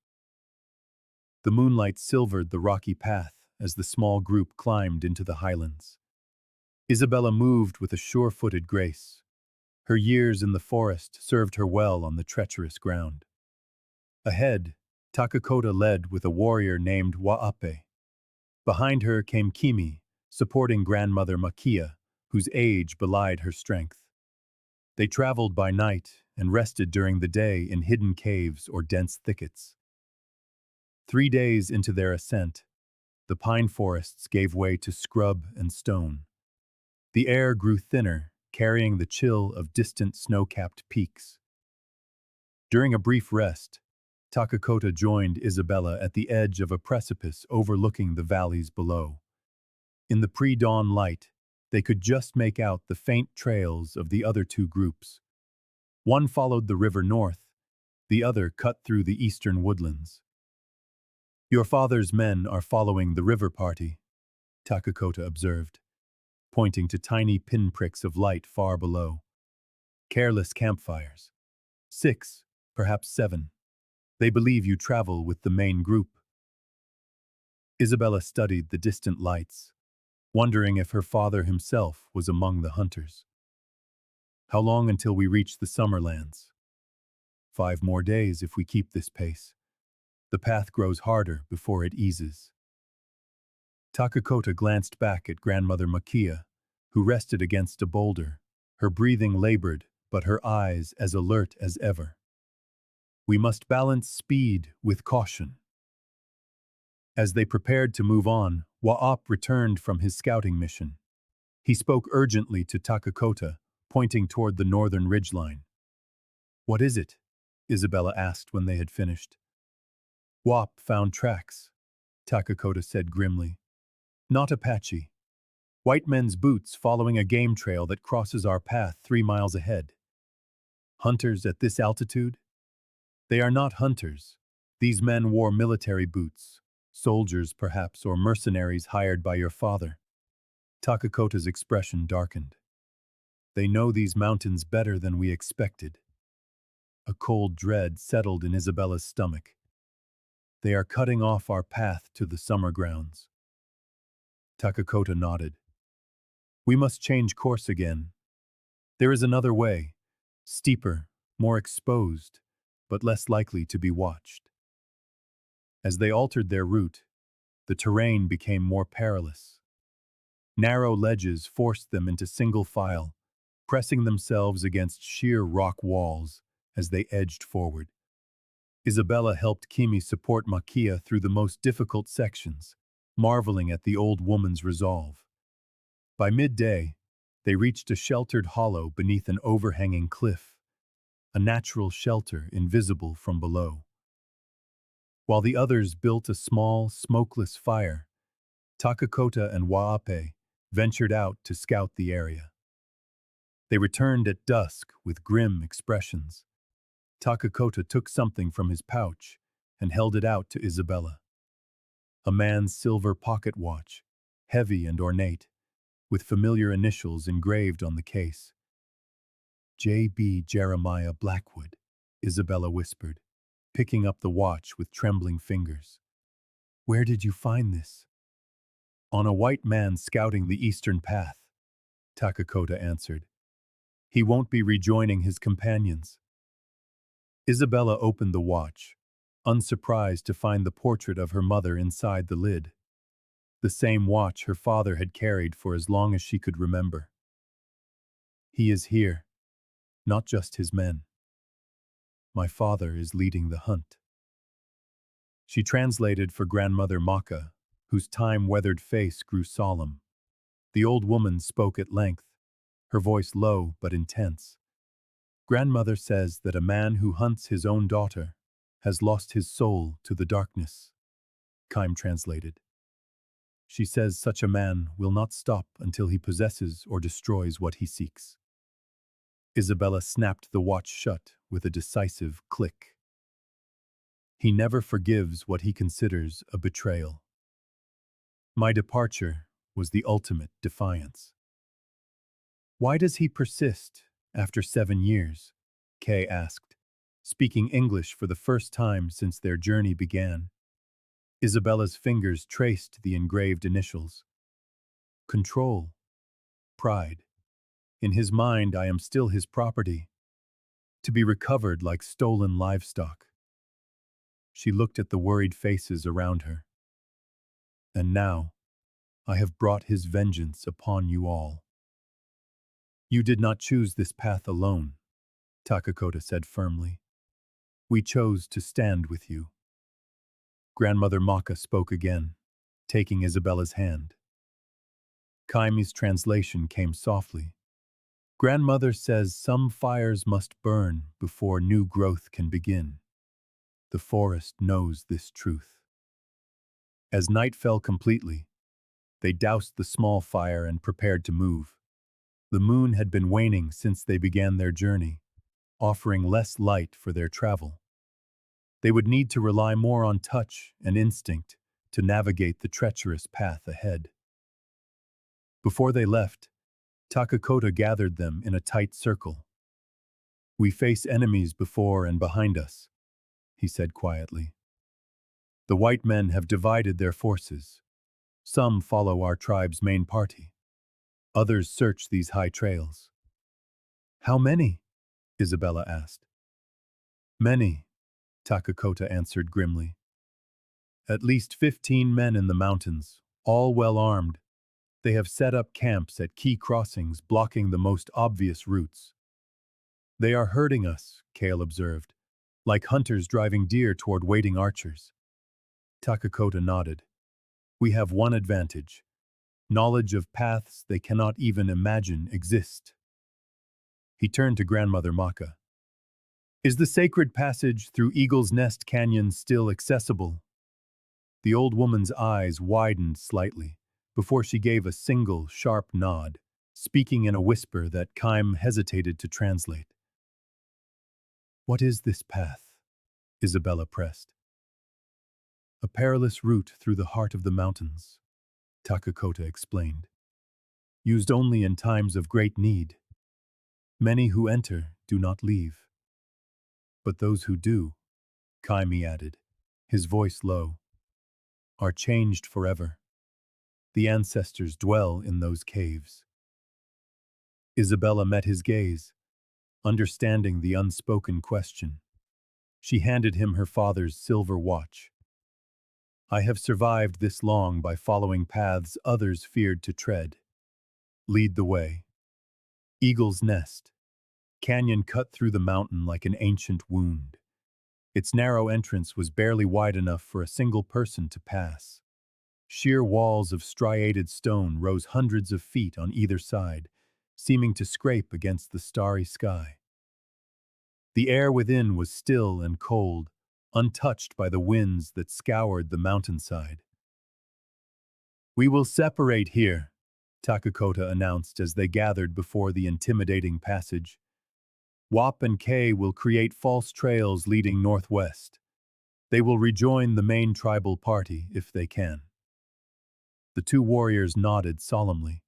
The moonlight silvered the rocky path as the small group climbed into the highlands. Isabela moved with a sure-footed grace. Her years in the forest served her well on the treacherous ground. Ahead, Takakota led with a warrior named Wa'ape. Behind her came Kimi, supporting grandmother Makia, whose age belied her strength. They traveled by night and rested during the day in hidden caves or dense thickets. 3 days into their ascent, the pine forests gave way to scrub and stone. The air grew thinner, carrying the chill of distant snow-capped peaks. During a brief rest, Takakota joined Isabela at the edge of a precipice overlooking the valleys below. In the pre-dawn light, they could just make out the faint trails of the other 2 groups. One followed the river north, the other cut through the eastern woodlands. Your father's men are following the river party, Takakota observed, pointing to tiny pinpricks of light far below. Careless campfires. 6, perhaps 7. They believe you travel with the main group. Isabela studied the distant lights, wondering if her father himself was among the hunters. How long until we reach the Summerlands? 5 more days if we keep this pace. The path grows harder before it eases. Takakota glanced back at grandmother Makia, who rested against a boulder, her breathing labored, but her eyes as alert as ever. We must balance speed with caution. As they prepared to move on, Wa'ap returned from his scouting mission. He spoke urgently to Takakota, pointing toward the northern ridgeline. What is it? Isabela asked when they had finished. Wa'ap found tracks, Takakota said grimly. Not Apache. White men's boots following a game trail that crosses our path 3 miles ahead. Hunters at this altitude? They are not hunters. These men wore military boots. Soldiers, perhaps, or mercenaries hired by your father. Takakota's expression darkened. They know these mountains better than we expected. A cold dread settled in Isabela's stomach. They are cutting off our path to the summer grounds. Takakota nodded. We must change course again, There is another way, steeper, more exposed, but less likely to be watched. As they altered their route, the terrain became more perilous. Narrow ledges forced them into single file, pressing themselves against sheer rock walls as they edged forward. Isabela helped Kimi support Makia through the most difficult sections, marveling at the old woman's resolve. By midday, they reached a sheltered hollow beneath an overhanging cliff, a natural shelter invisible from below. While the others built a small, smokeless fire, Takakota and Waape ventured out to scout the area. They returned at dusk with grim expressions. Takakota took something from his pouch and held it out to Isabela. A man's silver pocket watch, heavy and ornate, with familiar initials engraved on the case. J.B. Jeremiah Blackwood, Isabela whispered, picking up the watch with trembling fingers. Where did you find this? On a white man scouting the eastern path, Takakota answered. He won't be rejoining his companions. Isabela opened the watch, unsurprised to find the portrait of her mother inside the lid. The same watch her father had carried for as long as she could remember. He is here, not just his men. My father is leading the hunt. She translated for Grandmother Maka, whose time-weathered face grew solemn. The old woman spoke at length, her voice low but intense. Grandmother says that a man who hunts his own daughter has lost his soul to the darkness. Kaim translated. She says such a man will not stop until he possesses or destroys what he seeks. Isabela snapped the watch shut with a decisive click. He never forgives what he considers a betrayal. My departure was the ultimate defiance. Why does he persist after 7 years? Kay asked, speaking English for the first time since their journey began. Isabela's fingers traced the engraved initials. Control. Pride. In his mind, I am still his property, to be recovered like stolen livestock. She looked at the worried faces around her. And now, I have brought his vengeance upon you all. You did not choose this path alone, Takakota said firmly. We chose to stand with you. Grandmother Maka spoke again, taking Isabela's hand. Kaimi's translation came softly. Grandmother says some fires must burn before new growth can begin. The forest knows this truth. As night fell completely, they doused the small fire and prepared to move. The moon had been waning since they began their journey, offering less light for their travel. They would need to rely more on touch and instinct to navigate the treacherous path ahead. Before they left, Takakota gathered them in a tight circle. We face enemies before and behind us, he said quietly. The white men have divided their forces. Some follow our tribe's main party. Others search these high trails. How many? Isabela asked. Many, Takakota answered grimly. At least 15 men in the mountains, all well armed. They have set up camps at key crossings blocking the most obvious routes. They are herding us, Kale observed, like hunters driving deer toward waiting archers. Takakota nodded. We have one advantage: knowledge of paths they cannot even imagine exist. He turned to Grandmother Maka. Is the sacred passage through Eagle's Nest Canyon still accessible? The old woman's eyes widened slightly before she gave a single, sharp nod, speaking in a whisper that Kaim hesitated to translate. What is this path? Isabela pressed. A perilous route through the heart of the mountains, Takakota explained. Used only in times of great need. Many who enter do not leave. But those who do, Kaimi added, his voice low, are changed forever. The ancestors dwell in those caves. Isabela met his gaze, understanding the unspoken question. She handed him her father's silver watch. I have survived this long by following paths others feared to tread. Lead the way. Eagle's Nest. Canyon cut through the mountain like an ancient wound. Its narrow entrance was barely wide enough for a single person to pass. Sheer walls of striated stone rose hundreds of feet on either side, seeming to scrape against the starry sky. The air within was still and cold, untouched by the winds that scoured the mountainside. We will separate here, Takakota announced as they gathered before the intimidating passage. Wap and Kay will create false trails leading northwest. They will rejoin the main tribal party if they can. The two warriors nodded solemnly.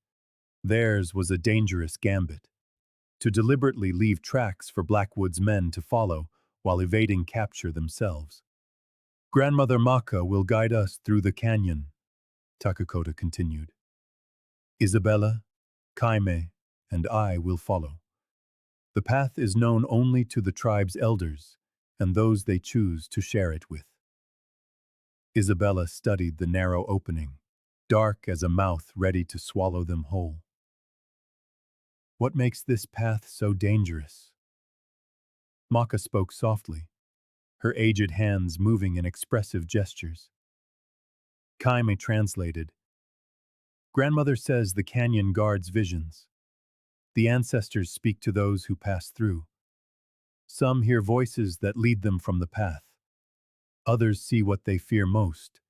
Theirs was a dangerous gambit, to deliberately leave tracks for Blackwood's men to follow while evading capture themselves. Grandmother Maka will guide us through the canyon, Takakota continued. Isabela, Kaime, and I will follow. The path is known only to the tribe's elders and those they choose to share it with. Isabela studied the narrow opening, dark as a mouth ready to swallow them whole. What makes this path so dangerous? Maka spoke softly, her aged hands moving in expressive gestures. Kaime translated. Grandmother says the canyon guards visions. The ancestors speak to those who pass through. Some hear voices that lead them from the path. Others see what they fear most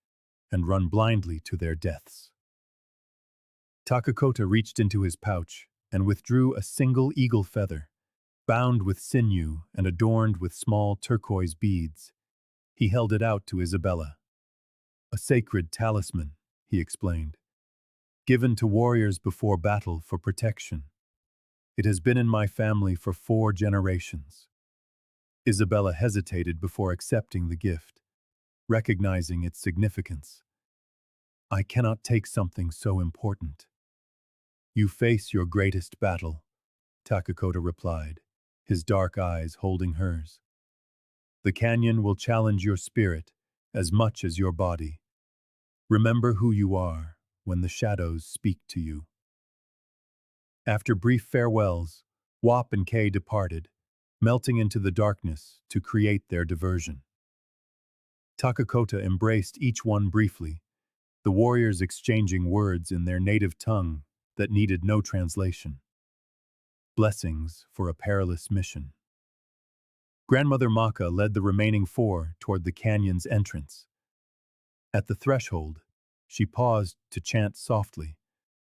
and run blindly to their deaths. Takakota reached into his pouch and withdrew a single eagle feather, bound with sinew and adorned with small turquoise beads. He held it out to Isabela. A sacred talisman, he explained, given to warriors before battle for protection. It has been in my family for 4 generations. Isabela hesitated before accepting the gift, recognizing its significance. I cannot take something so important. You face your greatest battle, Takakota replied, his dark eyes holding hers. The canyon will challenge your spirit as much as your body. Remember who you are when the shadows speak to you. After brief farewells, Wap and Kay departed, melting into the darkness to create their diversion. Takakota embraced each one briefly, the warriors exchanging words in their native tongue that needed no translation. Blessings for a perilous mission. Grandmother Maka led the remaining 4 toward the canyon's entrance. At the threshold, she paused to chant softly,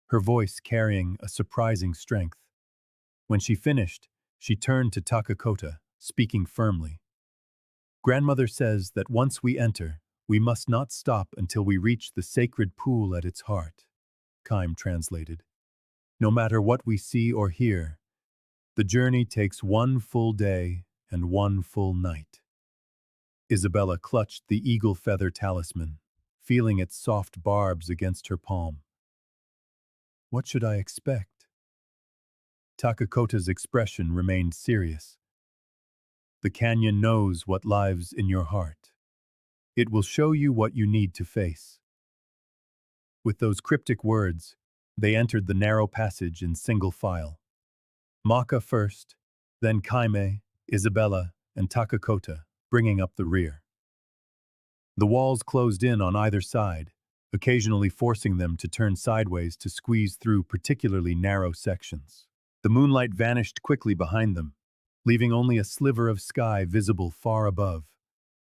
her voice carrying a surprising strength. When she finished, she turned to Takakota, speaking firmly. Grandmother says that once we enter, we must not stop until we reach the sacred pool at its heart, Kaim translated. No matter what we see or hear, the journey takes 1 full day and 1 full night. Isabela clutched the eagle feather talisman, feeling its soft barbs against her palm. What should I expect? Takakota's expression remained serious. The canyon knows what lives in your heart. It will show you what you need to face. With those cryptic words, they entered the narrow passage in single file. Maka first, then Kaime, Isabela, and Takakota, bringing up the rear. The walls closed in on either side, occasionally forcing them to turn sideways to squeeze through particularly narrow sections. The moonlight vanished quickly behind them, leaving only a sliver of sky visible far above.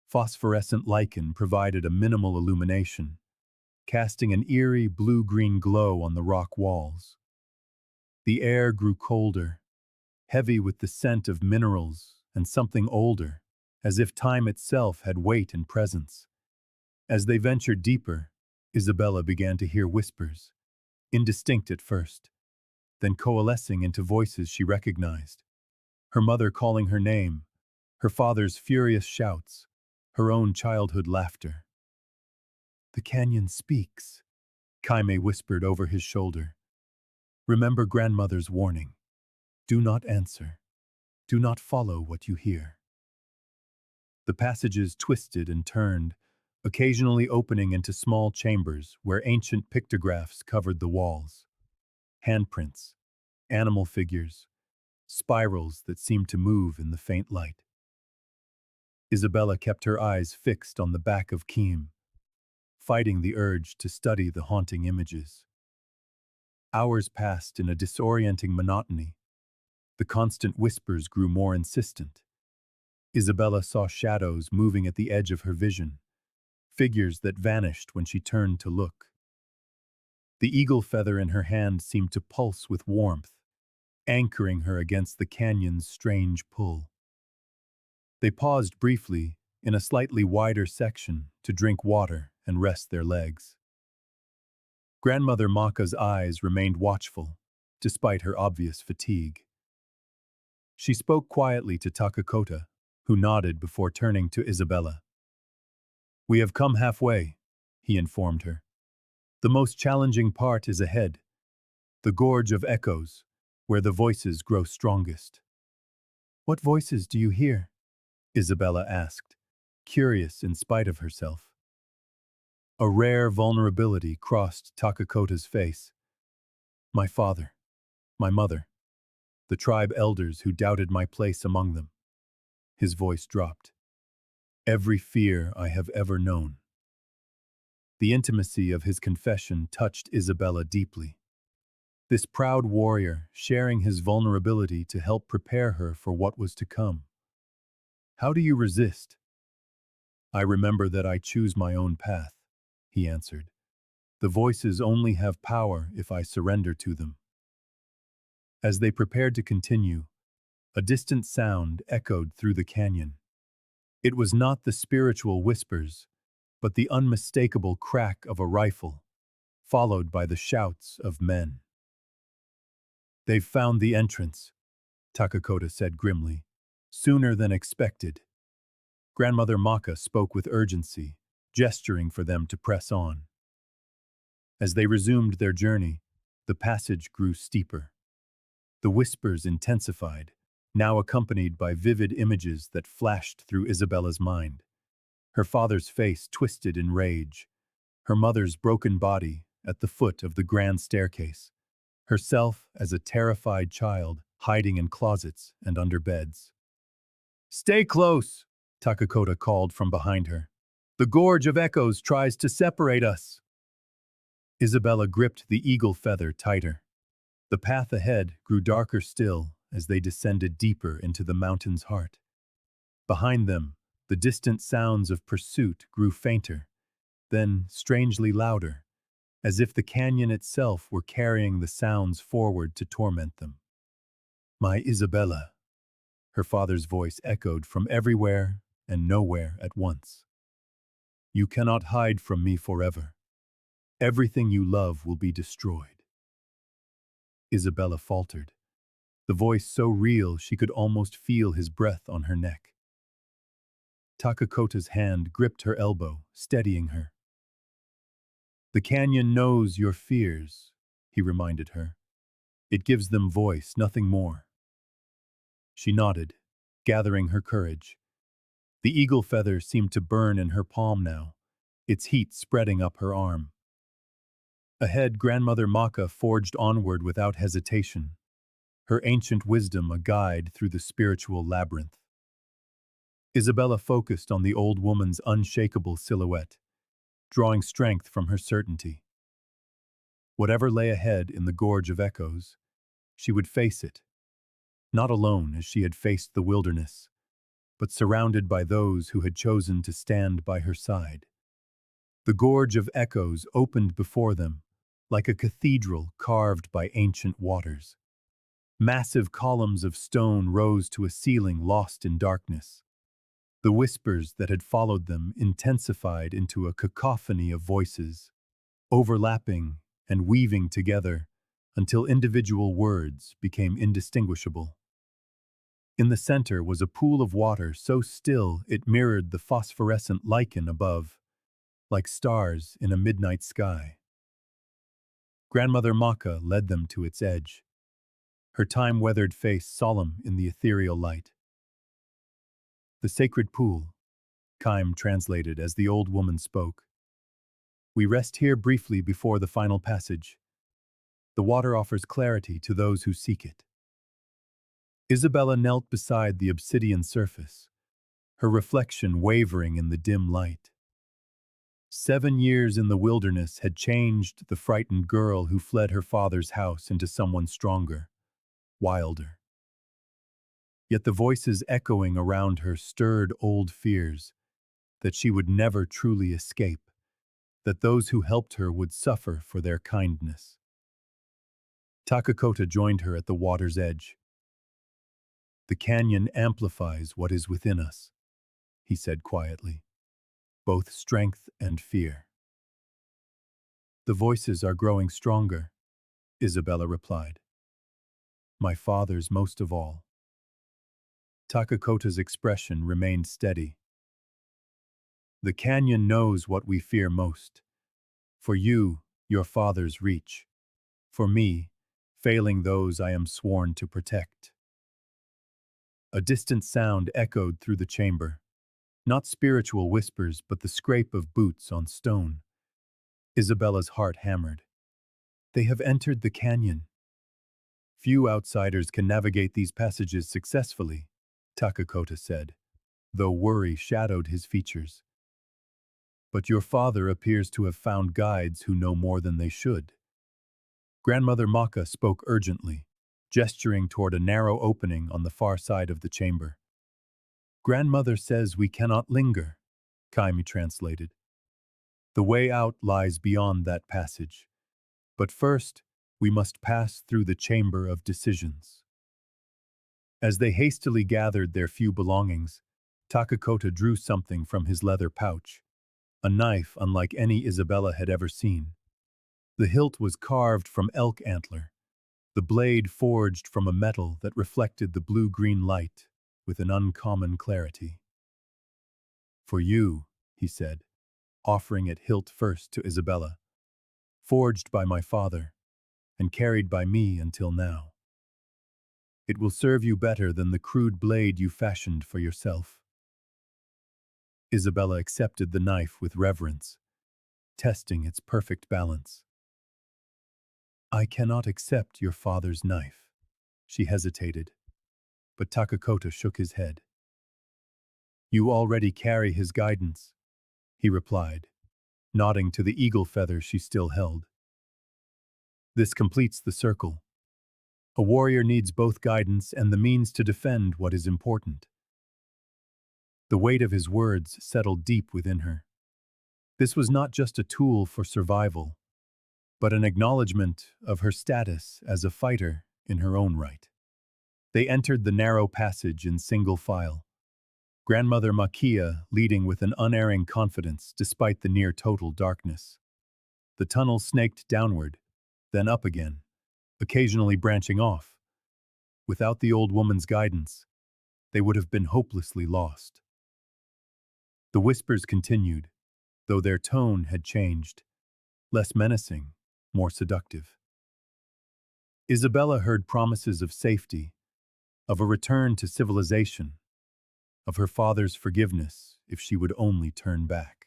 Phosphorescent lichen provided a minimal illumination, casting an eerie blue-green glow on the rock walls. The air grew colder, heavy with the scent of minerals and something older, as if time itself had weight and presence. As they ventured deeper, Isabela began to hear whispers, indistinct at first, then coalescing into voices she recognized. Her mother calling her name, her father's furious shouts, her own childhood laughter. The canyon speaks, Kaime whispered over his shoulder. Remember grandmother's warning. Do not answer. Do not follow what you hear. The passages twisted and turned, occasionally opening into small chambers where ancient pictographs covered the walls. Handprints, animal figures, spirals that seemed to move in the faint light. Isabella kept her eyes fixed on the back of Keem, fighting the urge to study the haunting images. Hours passed in a disorienting monotony. The constant whispers grew more insistent. Isabella saw shadows moving at the edge of her vision, figures that vanished when she turned to look. The eagle feather in her hand seemed to pulse with warmth, anchoring her against the canyon's strange pull. They paused briefly in a slightly wider section to drink water and rest their legs. Grandmother Maka's eyes remained watchful, despite her obvious fatigue. She spoke quietly to Takakota, who nodded before turning to Isabella. "We have come halfway," he informed her. "The most challenging part is ahead, the gorge of echoes, where the voices grow strongest." "What voices do you hear?" Isabella asked, curious in spite of herself. A rare vulnerability crossed Takakota's face. "My father, my mother, the tribe elders who doubted my place among them." His voice dropped. "Every fear I have ever known." The intimacy of his confession touched Isabella deeply. This proud warrior sharing his vulnerability to help prepare her for what was to come. "How do you resist?" "I remember that I choose my own path," he answered. "The voices only have power if I surrender to them." As they prepared to continue, a distant sound echoed through the canyon. It was not the spiritual whispers, but the unmistakable crack of a rifle, followed by the shouts of men. "They've found the entrance," Takakota said grimly. "Sooner than expected." Grandmother Maka spoke with urgency, gesturing for them to press on. As they resumed their journey, the passage grew steeper. The whispers intensified, now accompanied by vivid images that flashed through Isabella's mind. Her father's face twisted in rage, her mother's broken body at the foot of the grand staircase, herself as a terrified child hiding in closets and under beds. "Stay close," Takakota called from behind her. "The gorge of echoes tries to separate us." Isabella gripped the eagle feather tighter. The path ahead grew darker still as they descended deeper into the mountain's heart. Behind them, the distant sounds of pursuit grew fainter, then strangely louder, as if the canyon itself were carrying the sounds forward to torment them. "My Isabella," her father's voice echoed from everywhere and nowhere at once. "You cannot hide from me forever. Everything you love will be destroyed." Isabella faltered, the voice so real she could almost feel his breath on her neck. Takakota's hand gripped her elbow, steadying her. "The canyon knows your fears," he reminded her. "It gives them voice, nothing more." She nodded, gathering her courage. The eagle feather seemed to burn in her palm now, its heat spreading up her arm. Ahead, Grandmother Maka forged onward without hesitation, her ancient wisdom a guide through the spiritual labyrinth. Isabella focused on the old woman's unshakable silhouette, drawing strength from her certainty. Whatever lay ahead in the gorge of echoes, she would face it, not alone as she had faced the wilderness, but surrounded by those who had chosen to stand by her side. The gorge of echoes opened before them, like a cathedral carved by ancient waters. Massive columns of stone rose to a ceiling lost in darkness. The whispers that had followed them intensified into a cacophony of voices, overlapping and weaving together until individual words became indistinguishable. In the center was a pool of water so still it mirrored the phosphorescent lichen above, like stars in a midnight sky. Grandmother Maka led them to its edge. her time-weathered face solemn in the ethereal light. The sacred pool, Kime translated as the old woman spoke. We rest here briefly before the final passage. The water offers clarity to those who seek it. Isabela knelt beside the obsidian surface, her reflection wavering in the dim light. 7 years in the wilderness had changed the frightened girl who fled her father's house into someone stronger, wilder. Yet the voices echoing around her stirred old fears that she would never truly escape, that those who helped her would suffer for their kindness. Takakota joined her at the water's edge. The canyon amplifies what is within us, he said quietly, both strength and fear. The voices are growing stronger, Isabela replied. My father's most of all. Takakota's expression remained steady. The canyon knows what we fear most. For you, your father's reach. For me, failing those I am sworn to protect. A distant sound echoed through the chamber. Not spiritual whispers, but the scrape of boots on stone. Isabela's heart hammered. They have entered the canyon. Few outsiders can navigate these passages successfully, Takakota said, though worry shadowed his features. But your father appears to have found guides who know more than they should. Grandmother Maka spoke urgently, gesturing toward a narrow opening on the far side of the chamber. Grandmother says we cannot linger, Kaimi translated. The way out lies beyond that passage. But first, we must pass through the chamber of decisions. As they hastily gathered their few belongings, Takakota drew something from his leather pouch, a knife unlike any Isabela had ever seen. The hilt was carved from elk antler, the blade forged from a metal that reflected the blue-green light with an uncommon clarity. For you, he said, offering it hilt first to Isabela, forged by my father, and carried by me until now. It will serve you better than the crude blade you fashioned for yourself. Isabela accepted the knife with reverence, testing its perfect balance. I cannot accept your father's knife, she hesitated, but Takakota shook his head. You already carry his guidance, he replied, nodding to the eagle feather she still held. This completes the circle. A warrior needs both guidance and the means to defend what is important. The weight of his words settled deep within her. This was not just a tool for survival, but an acknowledgement of her status as a fighter in her own right. They entered the narrow passage in single file, Grandmother Makia leading with an unerring confidence despite the near-total darkness. The tunnel snaked downward, then up again, occasionally branching off. Without the old woman's guidance, they would have been hopelessly lost. The whispers continued, though their tone had changed, less menacing, more seductive. Isabela heard promises of safety, of a return to civilization, of her father's forgiveness if she would only turn back.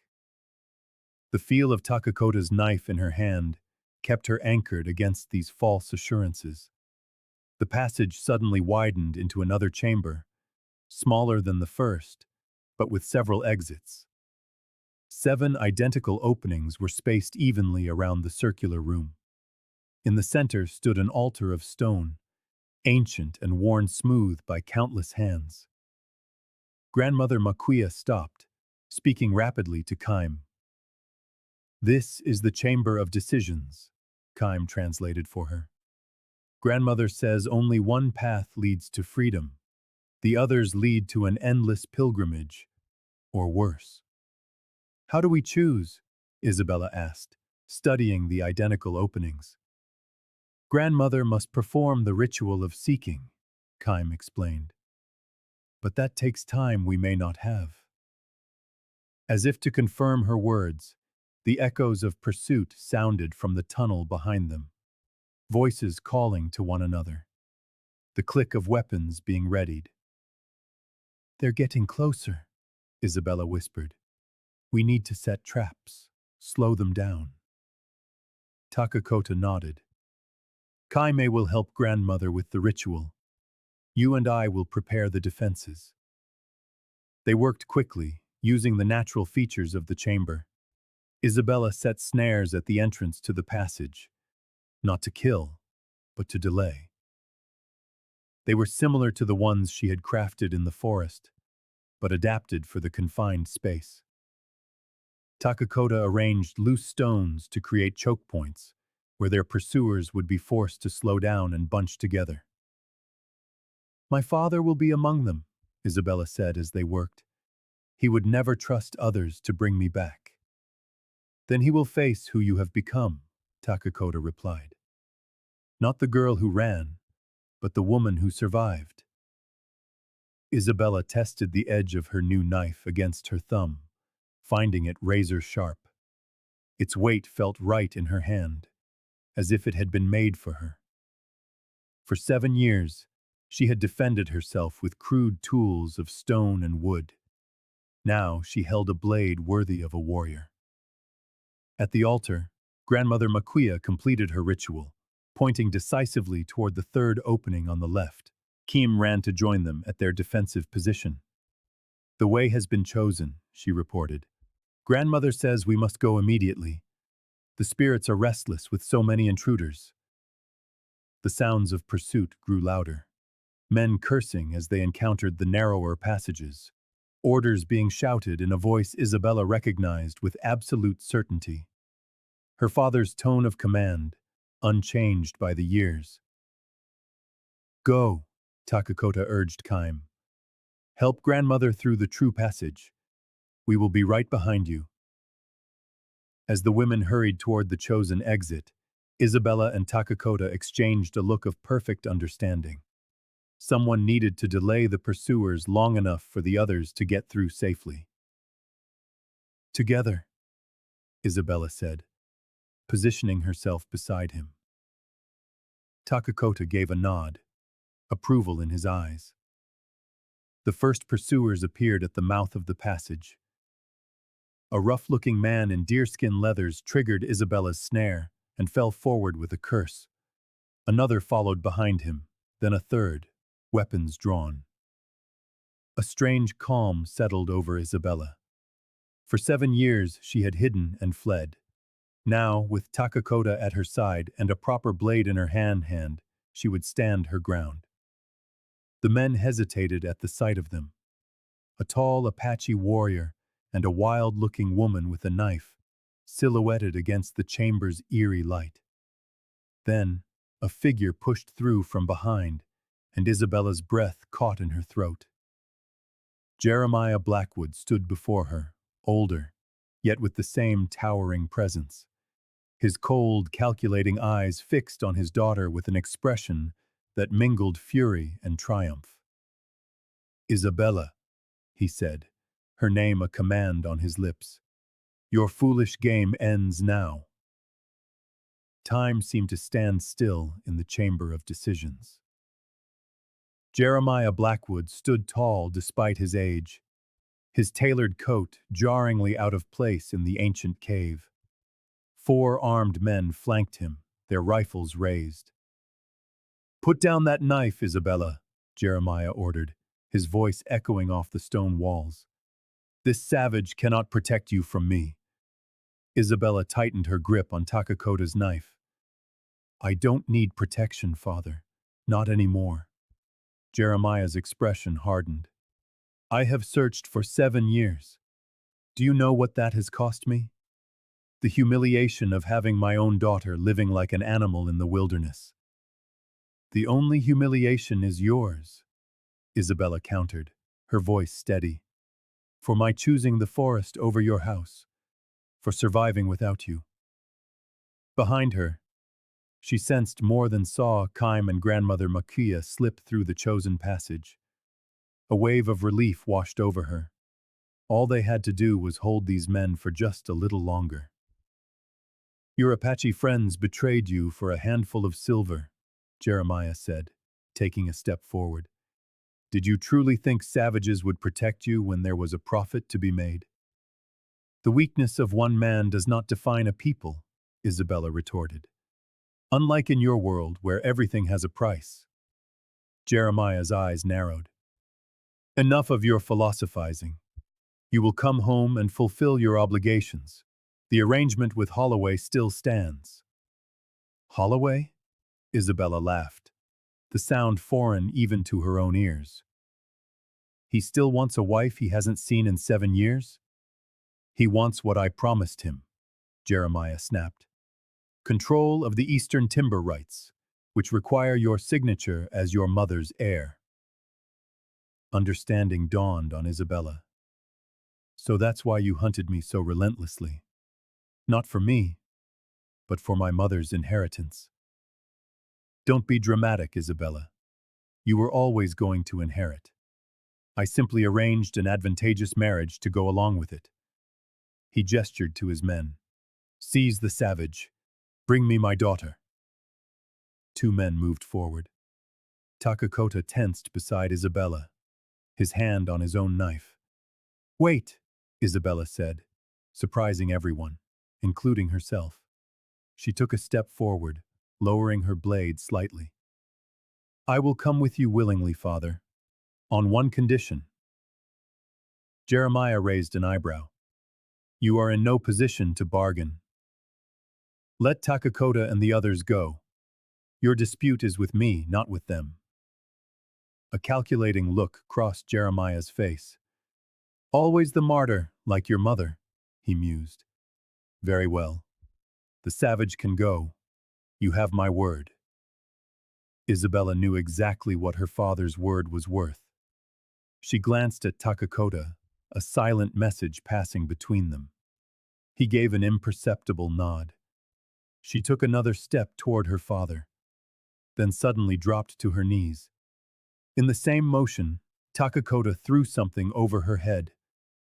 The feel of Takakota's knife in her hand kept her anchored against these false assurances. The passage suddenly widened into another chamber, smaller than the first, but with several exits. 7 identical openings were spaced evenly around the circular room. In the center stood an altar of stone, ancient and worn smooth by countless hands. Grandmother Makia stopped, speaking rapidly to Kime. This is the chamber of decisions, Kime translated for her. Grandmother says only one path leads to freedom. The others lead to an endless pilgrimage, or worse. How do we choose? Isabela asked, studying the identical openings. Grandmother must perform the ritual of seeking, Kime explained. But that takes time we may not have. As if to confirm her words, the echoes of pursuit sounded from the tunnel behind them, voices calling to one another. the click of weapons being readied. "They're getting closer," Isabela whispered. "We need to set traps, slow them down." Takakota nodded. "Kaime will help grandmother with the ritual. You and I will prepare the defenses." They worked quickly, using the natural features of the chamber. Isabela set snares at the entrance to the passage, not to kill, but to delay. They were similar to the ones she had crafted in the forest, but adapted for the confined space. Takakota arranged loose stones to create choke points, where their pursuers would be forced to slow down and bunch together. "My father will be among them," Isabela said as they worked. "He would never trust others to bring me back." "Then he will face who you have become," Takakota replied. "Not the girl who ran, but the woman who survived." Isabela tested the edge of her new knife against her thumb, finding it razor sharp. Its weight felt right in her hand, as if it had been made for her. For 7 years, she had defended herself with crude tools of stone and wood. Now she held a blade worthy of a warrior. At the altar, Grandmother Makuya completed her ritual, pointing decisively toward the third opening on the left. Kim ran to join them at their defensive position. "The way has been chosen," she reported. "Grandmother says we must go immediately. The spirits are restless with so many intruders." The sounds of pursuit grew louder, men cursing as they encountered the narrower passages, orders being shouted in a voice Isabela recognized with absolute certainty. Her father's tone of command, unchanged by the years. "Go," Takakota urged Kaim. "Help grandmother through the true passage. We will be right behind you." As the women hurried toward the chosen exit, Isabela and Takakota exchanged a look of perfect understanding. Someone needed to delay the pursuers long enough for the others to get through safely. "Together," Isabela said, positioning herself beside him. Takakota gave a nod, approval in his eyes. The first pursuers appeared at the mouth of the passage. A rough-looking man in deerskin leathers triggered Isabela's snare and fell forward with a curse. Another followed behind him, then a third, weapons drawn. A strange calm settled over Isabela. For 7 years she had hidden and fled. Now, with Takakota at her side and a proper blade in her hand, she would stand her ground. The men hesitated at the sight of them. A tall Apache warrior and a wild-looking woman with a knife, silhouetted against the chamber's eerie light. Then, a figure pushed through from behind, and Isabela's breath caught in her throat. Jeremiah Blackwood stood before her, older, yet with the same towering presence. His cold, calculating eyes fixed on his daughter with an expression that mingled fury and triumph. "Isabela," he said, her name a command on his lips. "Your foolish game ends now." Time seemed to stand still in the chamber of decisions. Jeremiah Blackwood stood tall despite his age, his tailored coat jarringly out of place in the ancient cave. 4 armed men flanked him, their rifles raised. "Put down that knife, Isabela," Jeremiah ordered, his voice echoing off the stone walls. "This savage cannot protect you from me." Isabela tightened her grip on Takakota's knife. "I don't need protection, Father. Not anymore." Jeremiah's expression hardened. "I have searched for 7 years. Do you know what that has cost me? The humiliation of having my own daughter living like an animal in the wilderness." "The only humiliation is yours," Isabela countered, her voice steady. "For my choosing the forest over your house. For surviving without you." Behind her, she sensed more than saw Kaim and Grandmother Makuya slip through the chosen passage. A wave of relief washed over her. All they had to do was hold these men for just a little longer. "Your Apache friends betrayed you for a handful of silver," Jeremiah said. taking a step forward. Did you truly think savages would protect you when there was a profit to be made? The weakness of one man does not define a people, Isabella retorted. Unlike in your world where everything has a price. Jeremiah's eyes narrowed. Enough of your philosophizing. You will come home and fulfill your obligations. The arrangement with Holloway still stands. Holloway? Isabella laughed, the sound foreign even to her own ears. He still wants a wife he hasn't seen in 7 years? He wants what I promised him, Jeremiah snapped. Control of the Eastern timber rights, which require your signature as your mother's heir. Understanding dawned on Isabella. So that's why you hunted me so relentlessly. Not for me, but for my mother's inheritance. Don't be dramatic, Isabella. You were always going to inherit. I simply arranged an advantageous marriage to go along with it. He gestured to his men. Seize the savage. Bring me my daughter. 2 men moved forward. Takakota tensed beside Isabella, his hand on his own knife. Wait, Isabella said, surprising everyone, including herself. She took a step forward, lowering her blade slightly. I will come with you willingly, father, on one condition. Jeremiah raised an eyebrow. You are in no position to bargain. Let Takakota and the others go. Your dispute is with me, not with them. A calculating look crossed Jeremiah's face. Always the martyr, like your mother, he mused. Very well. The savage can go. You have my word. Isabella knew exactly what her father's word was worth. She glanced at Takakota, a silent message passing between them. He gave an imperceptible nod. She took another step toward her father, then suddenly dropped to her knees. In the same motion, Takakota threw something over her head.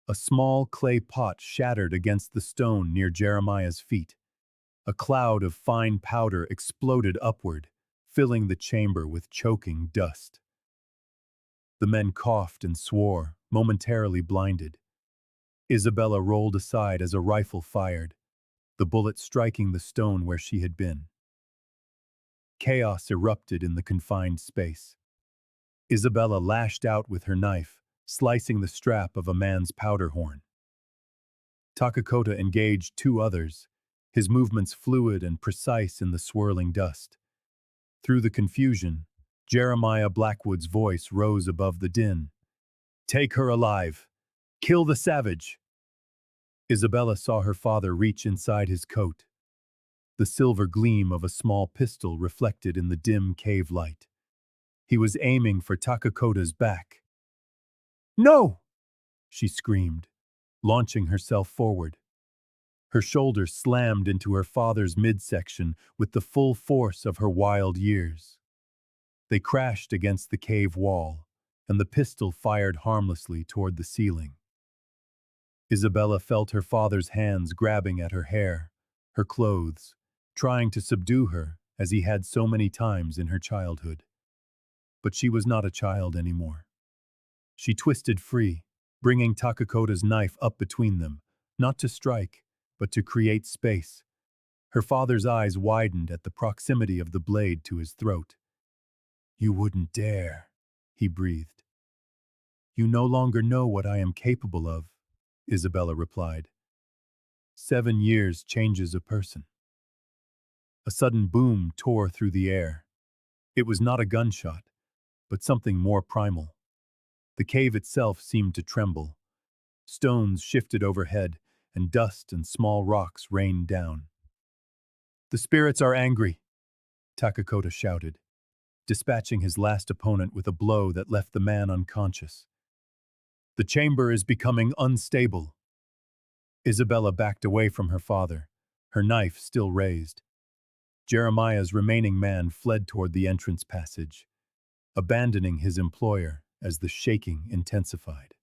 A small clay pot shattered against the stone near Jeremiah's feet. A cloud of fine powder exploded upward, filling the chamber with choking dust. The men coughed and swore, momentarily blinded. Isabella rolled aside as a rifle fired, the bullet striking the stone where she had been. Chaos erupted in the confined space. Isabella lashed out with her knife, slicing the strap of a man's powder horn. Takakota engaged 2 others, his movements fluid and precise in the swirling dust. Through the confusion, Jeremiah Blackwood's voice rose above the din. Take her alive! Kill the savage! Isabella saw her father reach inside his coat, the silver gleam of a small pistol reflected in the dim cave light. He was aiming for Takakota's back. No! She screamed, launching herself forward. Her shoulder slammed into her father's midsection with the full force of her wild years. They crashed against the cave wall, and the pistol fired harmlessly toward the ceiling. Isabella felt her father's hands grabbing at her hair, her clothes, trying to subdue her as he had so many times in her childhood. But she was not a child anymore. She twisted free, bringing Takakota's knife up between them, not to strike, but to create space. Her father's eyes widened at the proximity of the blade to his throat. You wouldn't dare, he breathed. You no longer know what I am capable of, Isabella replied. 7 years changes a person. A sudden boom tore through the air. It was not a gunshot, but something more primal. The cave itself seemed to tremble. Stones shifted overhead, and dust and small rocks rained down. The spirits are angry, Takakota shouted, dispatching his last opponent with a blow that left the man unconscious. The chamber is becoming unstable. Isabella backed away from her father, her knife still raised. Jeremiah's remaining man fled toward the entrance passage, abandoning his employer as the shaking intensified.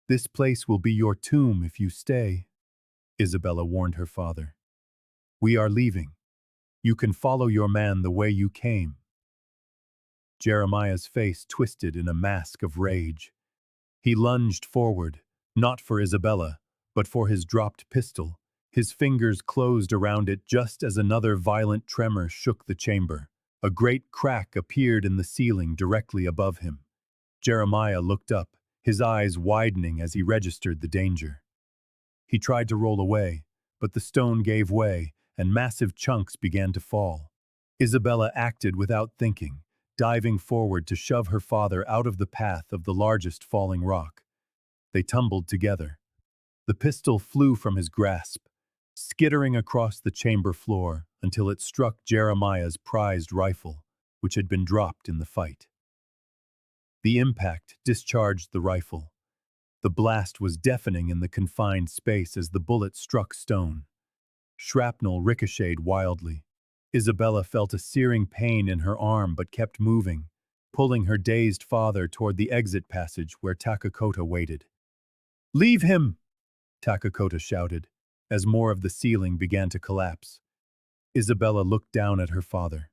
This place will be your tomb if you stay, Isabella warned her father. We are leaving. You can follow your man the way you came. Jeremiah's face twisted in a mask of rage. He lunged forward, not for Isabela, but for his dropped pistol. His fingers closed around it just as another violent tremor shook the chamber. A great crack appeared in the ceiling directly above him. Jeremiah looked up, his eyes widening as he registered the danger. He tried to roll away, but the stone gave way, and massive chunks began to fall. Isabela acted without thinking, diving forward to shove her father out of the path of the largest falling rock. They tumbled together. The pistol flew from his grasp, skittering across the chamber floor until it struck Jeremiah's prized rifle, which had been dropped in the fight. The impact discharged the rifle. The blast was deafening in the confined space as the bullet struck stone. Shrapnel ricocheted wildly. Isabela felt a searing pain in her arm but kept moving, pulling her dazed father toward the exit passage where Takakota waited. "Leave him!" Takakota shouted, as more of the ceiling began to collapse. Isabela looked down at her father.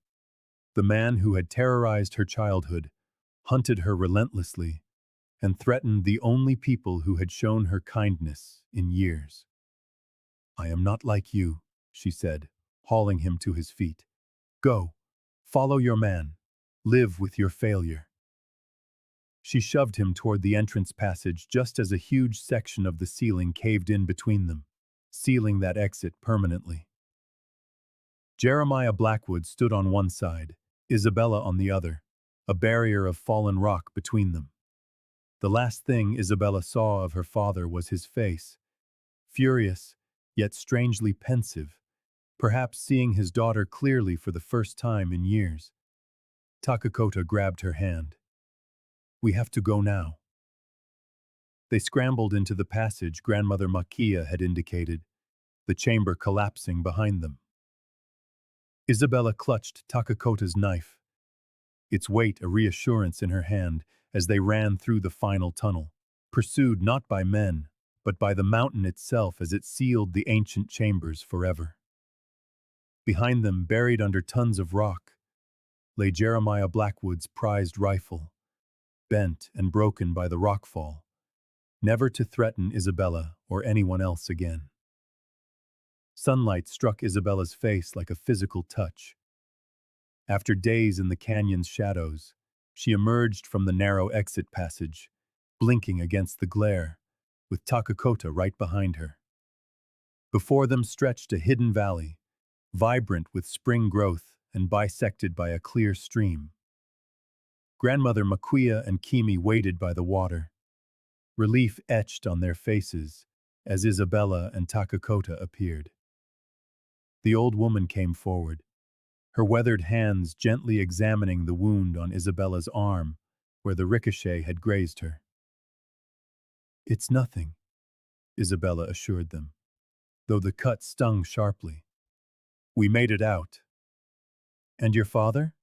The man who had terrorized her childhood, hunted her relentlessly, and threatened the only people who had shown her kindness in years. "I am not like you," she said, hauling him to his feet. "Go, follow your man, live with your failure." She shoved him toward the entrance passage just as a huge section of the ceiling caved in between them, sealing that exit permanently. Jeremiah Blackwood stood on one side, Isabela on the other, a barrier of fallen rock between them. The last thing Isabela saw of her father was his face, furious, yet strangely pensive, perhaps seeing his daughter clearly for the first time in years. Takakota grabbed her hand. "We have to go now." They scrambled into the passage Grandmother Makia had indicated, the chamber collapsing behind them. Isabela clutched Takakota's knife, its weight a reassurance in her hand as they ran through the final tunnel, pursued not by men, but by the mountain itself as it sealed the ancient chambers forever. Behind them, buried under tons of rock, lay Jeremiah Blackwood's prized rifle, bent and broken by the rockfall, never to threaten Isabela or anyone else again. Sunlight struck Isabela's face like a physical touch. After days in the canyon's shadows, she emerged from the narrow exit passage, blinking against the glare, with Takakota right behind her. Before them stretched a hidden valley, vibrant with spring growth and bisected by a clear stream. Grandmother Makia and Kimi waited by the water, relief etched on their faces as Isabela and Takakota appeared. The old woman came forward, her weathered hands gently examining the wound on Isabela's arm where the ricochet had grazed her. "It's nothing," Isabela assured them, though the cut stung sharply. "We made it out." "And your father?"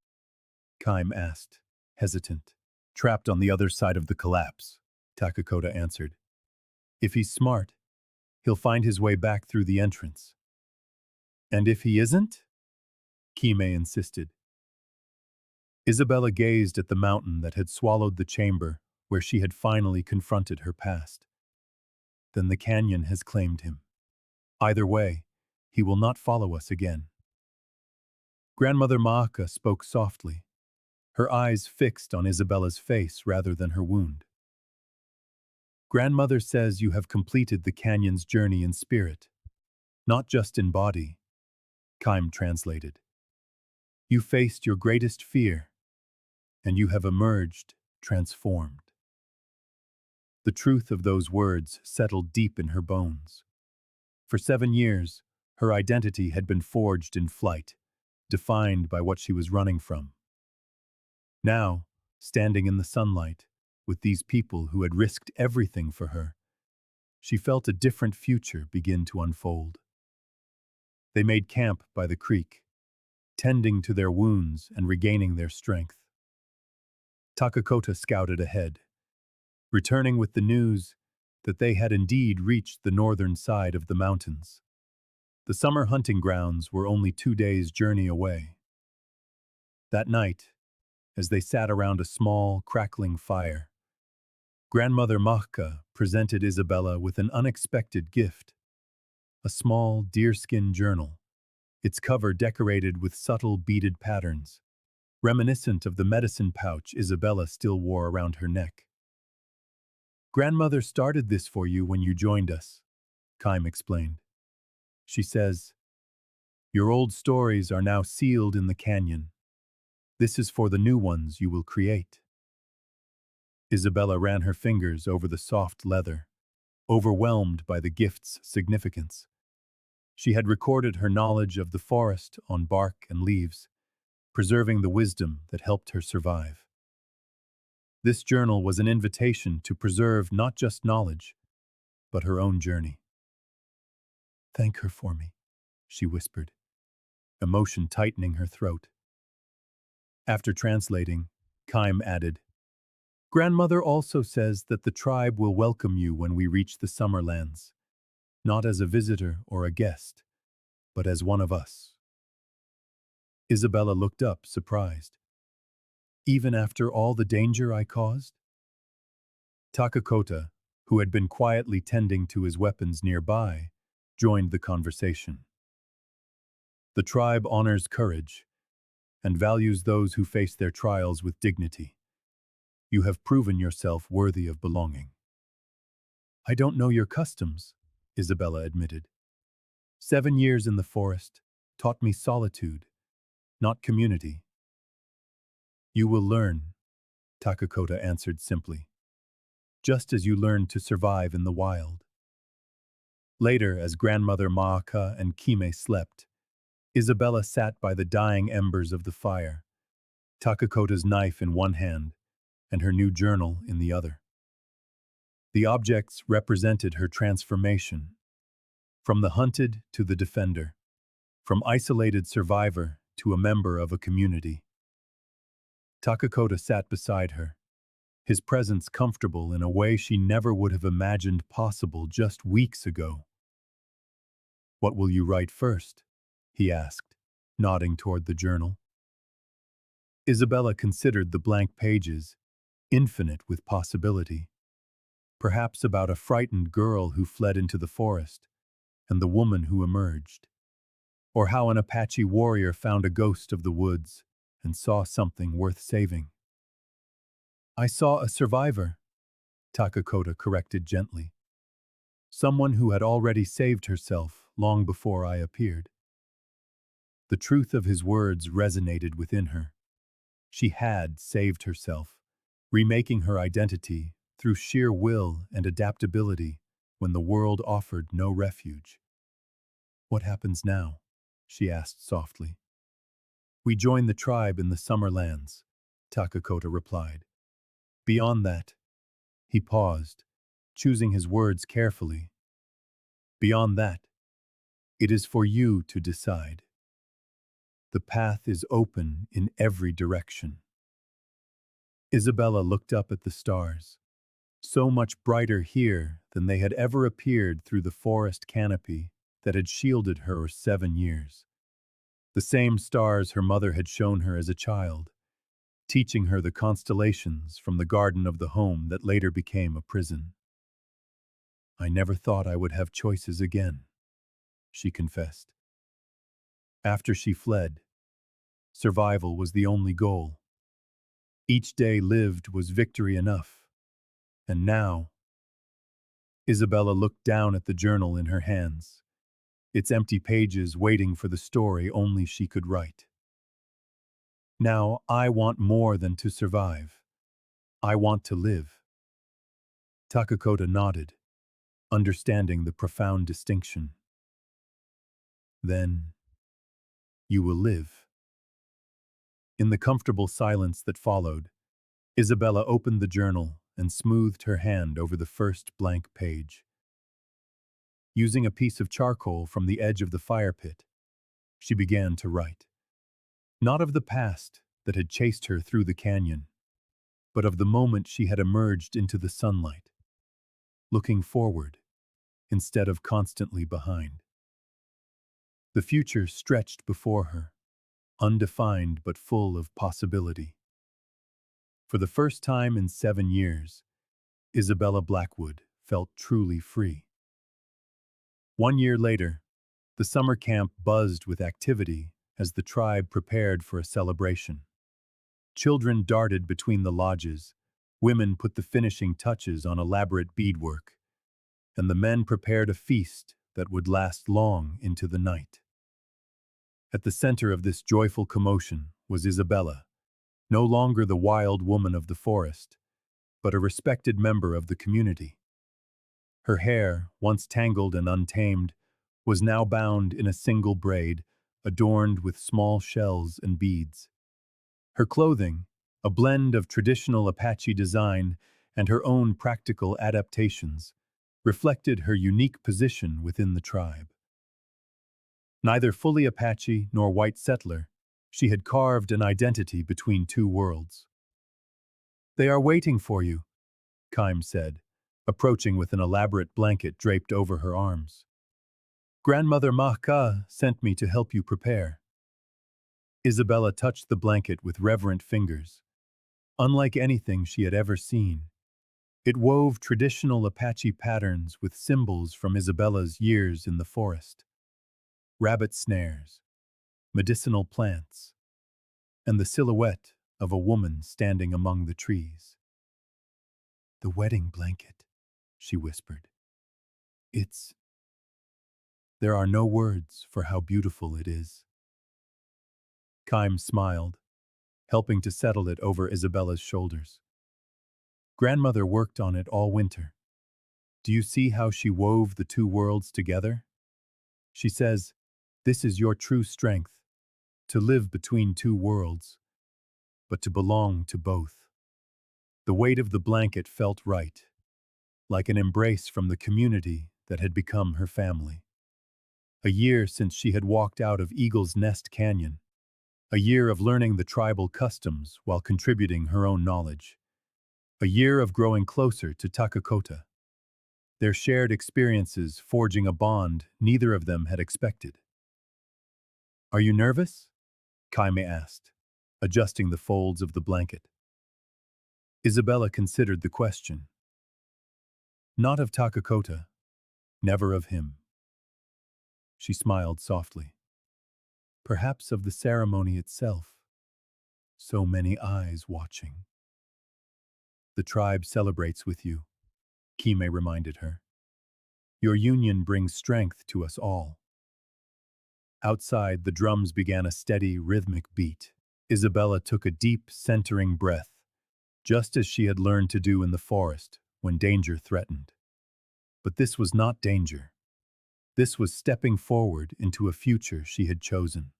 Kaim asked, hesitant. "Trapped on the other side of the collapse," Takakota answered. "If he's smart, he'll find his way back through the entrance." "And if he isn't?" Kime insisted. Isabela gazed at the mountain that had swallowed the chamber where she had finally confronted her past. "Then the canyon has claimed him. Either way, he will not follow us again." Grandmother Maaka spoke softly, her eyes fixed on Isabela's face rather than her wound. "Grandmother says you have completed the canyon's journey in spirit, not just in body," Kaim translated. "You faced your greatest fear, and you have emerged transformed." The truth of those words settled deep in her bones. For 7 years, her identity had been forged in flight, defined by what she was running from. Now, standing in the sunlight, with these people who had risked everything for her, she felt a different future begin to unfold. They made camp by the creek, tending to their wounds and regaining their strength. Takakota scouted ahead, returning with the news that they had indeed reached the northern side of the mountains. The summer hunting grounds were only 2 days' journey away. That night, as they sat around a small, crackling fire. Grandmother Mahka presented Isabella with an unexpected gift, a small deerskin journal, its cover decorated with subtle beaded patterns, reminiscent of the medicine pouch Isabella still wore around her neck. Grandmother started this for you when you joined us, Kime explained. She says, "Your old stories are now sealed in the canyon. This is for the new ones you will create." Isabella ran her fingers over the soft leather, overwhelmed by the gift's significance. She had recorded her knowledge of the forest on bark and leaves, preserving the wisdom that helped her survive. This journal was an invitation to preserve not just knowledge, but her own journey. "Thank her for me," she whispered, emotion tightening her throat. After translating, Kime added, "Grandmother also says that the tribe will welcome you when we reach the Summerlands, not as a visitor or a guest, but as one of us." Isabella looked up, surprised. "Even after all the danger I caused?" Takakota, who had been quietly tending to his weapons nearby, joined the conversation. "The tribe honors courage and values those who face their trials with dignity. You have proven yourself worthy of belonging." "I don't know your customs," Isabella admitted. 7 years in the forest taught me solitude, not community." "You will learn," Takakota answered simply, "just as you learned to survive in the wild." Later, as Grandmother Maaka and Kime slept, Isabella sat by the dying embers of the fire, Takakota's knife in one hand and her new journal in the other. The objects represented her transformation, from the hunted to the defender, from isolated survivor to a member of a community. Takakota sat beside her, his presence comfortable in a way she never would have imagined possible just weeks ago. "What will you write first?" he asked, nodding toward the journal. Isabella considered the blank pages, infinite with possibility. Perhaps about a frightened girl who fled into the forest, and the woman who emerged. Or how an Apache warrior found a ghost of the woods and saw something worth saving. "I saw a survivor," Takakota corrected gently. "Someone who had already saved herself long before I appeared." The truth of his words resonated within her. She had saved herself, remaking her identity through sheer will and adaptability when the world offered no refuge. "What happens now?" she asked softly. "We join the tribe in the Summerlands," Takakota replied. "Beyond that," he paused, choosing his words carefully. "Beyond that, it is for you to decide. The path is open in every direction." Isabella looked up at the stars, so much brighter here than they had ever appeared through the forest canopy that had shielded her 7 years. The same stars her mother had shown her as a child, teaching her the constellations from the garden of the home that later became a prison. "I never thought I would have choices again," she confessed. After she fled, survival was the only goal. Each day lived was victory enough. And now, Isabella looked down at the journal in her hands, its empty pages waiting for the story only she could write. "Now I want more than to survive. I want to live." Takakota nodded, understanding the profound distinction. "Then you will live." In the comfortable silence that followed, Isabella opened the journal and smoothed her hand over the first blank page. Using a piece of charcoal from the edge of the fire pit, she began to write. Not of the past that had chased her through the canyon, but of the moment she had emerged into the sunlight, looking forward instead of constantly behind. The future stretched before her, undefined but full of possibility. For the first time in 7 years, Isabela Blackwood felt truly free. 1 year later, the summer camp buzzed with activity as the tribe prepared for a celebration. Children darted between the lodges, women put the finishing touches on elaborate beadwork, and the men prepared a feast that would last long into the night. At the center of this joyful commotion was Isabela, no longer the wild woman of the forest, but a respected member of the community. Her hair, once tangled and untamed, was now bound in a single braid, adorned with small shells and beads. Her clothing, a blend of traditional Apache design and her own practical adaptations, reflected her unique position within the tribe. Neither fully Apache nor white settler, she had carved an identity between two worlds. "They are waiting for you," Kime said, approaching with an elaborate blanket draped over her arms. "Grandmother Mahka sent me to help you prepare." Isabela touched the blanket with reverent fingers. Unlike anything she had ever seen, it wove traditional Apache patterns with symbols from Isabela's years in the forest. Rabbit snares, medicinal plants, and the silhouette of a woman standing among the trees. "The wedding blanket," she whispered. "It's... There are no words for how beautiful it is." Kime smiled, helping to settle it over Isabela's shoulders. "Grandmother worked on it all winter. Do you see how she wove the two worlds together? She says, 'This is your true strength, to live between two worlds, but to belong to both.'" The weight of the blanket felt right, like an embrace from the community that had become her family. A year since she had walked out of Eagle's Nest Canyon. A year of learning the tribal customs while contributing her own knowledge. A year of growing closer to Takakota. Their shared experiences forging a bond neither of them had expected. "Are you nervous?" Kaime asked, adjusting the folds of the blanket. Isabela considered the question. "Not of Takakota, never of him." She smiled softly. "Perhaps of the ceremony itself. So many eyes watching." "The tribe celebrates with you," Kime reminded her. "Your union brings strength to us all." Outside, the drums began a steady, rhythmic beat. Isabela took a deep, centering breath, just as she had learned to do in the forest when danger threatened. But this was not danger. This was stepping forward into a future she had chosen.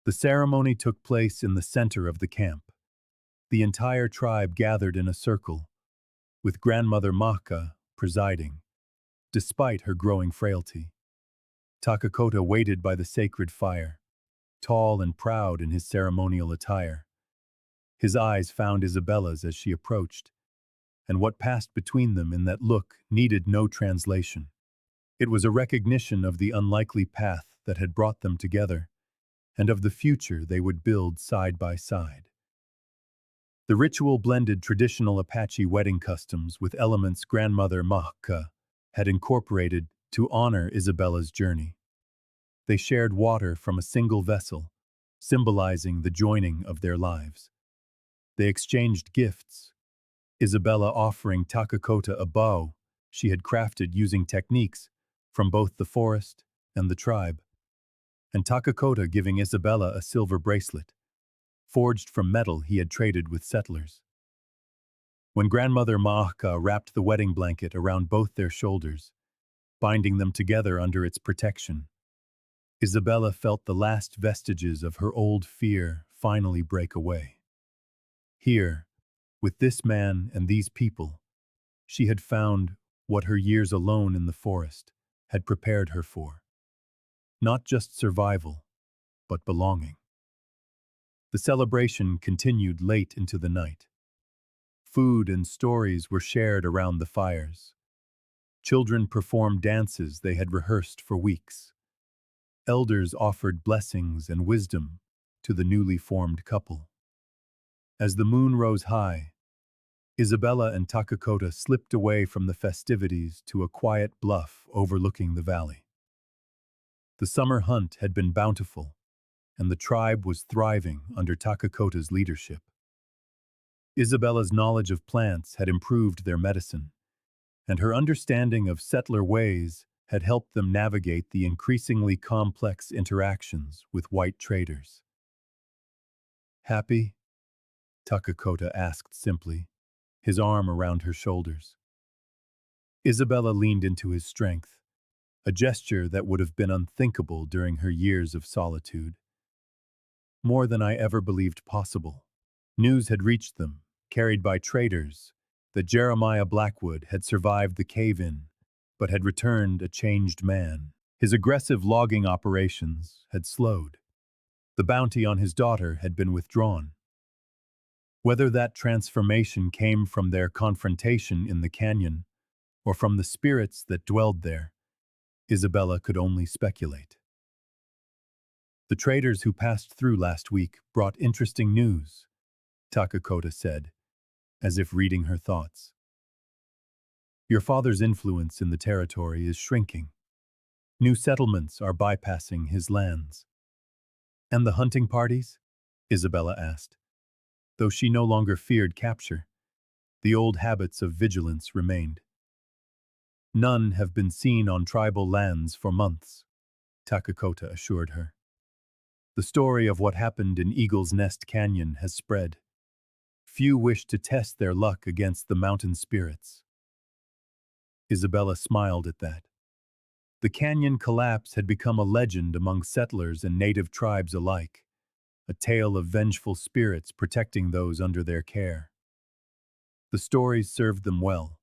The ceremony took place in the center of the camp. The entire tribe gathered in a circle, with Grandmother Mahka presiding, despite her growing frailty. Takakota waited by the sacred fire, tall and proud in his ceremonial attire. His eyes found Isabela's as she approached, and what passed between them in that look needed no translation. It was a recognition of the unlikely path that had brought them together, and of the future they would build side by side. The ritual blended traditional Apache wedding customs with elements Grandmother Mahka had incorporated to honor Isabela's journey. They shared water from a single vessel, symbolizing the joining of their lives. They exchanged gifts, Isabela offering Takakota a bow she had crafted using techniques from both the forest and the tribe, and Takakota giving Isabela a silver bracelet, forged from metal he had traded with settlers. When Grandmother Mahka wrapped the wedding blanket around both their shoulders, binding them together under its protection, Isabela felt the last vestiges of her old fear finally break away. Here, with this man and these people, she had found what her years alone in the forest had prepared her for. Not just survival, but belonging. The celebration continued late into the night. Food and stories were shared around the fires. Children performed dances they had rehearsed for weeks. Elders offered blessings and wisdom to the newly formed couple. As the moon rose high, Isabella and Takakota slipped away from the festivities to a quiet bluff overlooking the valley. The summer hunt had been bountiful, and the tribe was thriving under Takakota's leadership. Isabella's knowledge of plants had improved their medicine, and her understanding of settler ways had helped them navigate the increasingly complex interactions with white traders. "Happy?" Takakota asked simply, his arm around her shoulders. Isabella leaned into his strength, a gesture that would have been unthinkable during her years of solitude. "More than I ever believed possible." News had reached them, carried by traders, that Jeremiah Blackwood had survived the cave-in, but had returned a changed man. His aggressive logging operations had slowed. The bounty on his daughter had been withdrawn. Whether that transformation came from their confrontation in the canyon or from the spirits that dwelled there, Isabella could only speculate. "The traders who passed through last week brought interesting news," Takakota said, as if reading her thoughts. "Your father's influence in the territory is shrinking. New settlements are bypassing his lands." "And the hunting parties?" Isabella asked. Though she no longer feared capture, the old habits of vigilance remained. "None have been seen on tribal lands for months," Takakota assured her. "The story of what happened in Eagle's Nest Canyon has spread. Few wish to test their luck against the mountain spirits." Isabella smiled at that. The canyon collapse had become a legend among settlers and native tribes alike, a tale of vengeful spirits protecting those under their care. The stories served them well,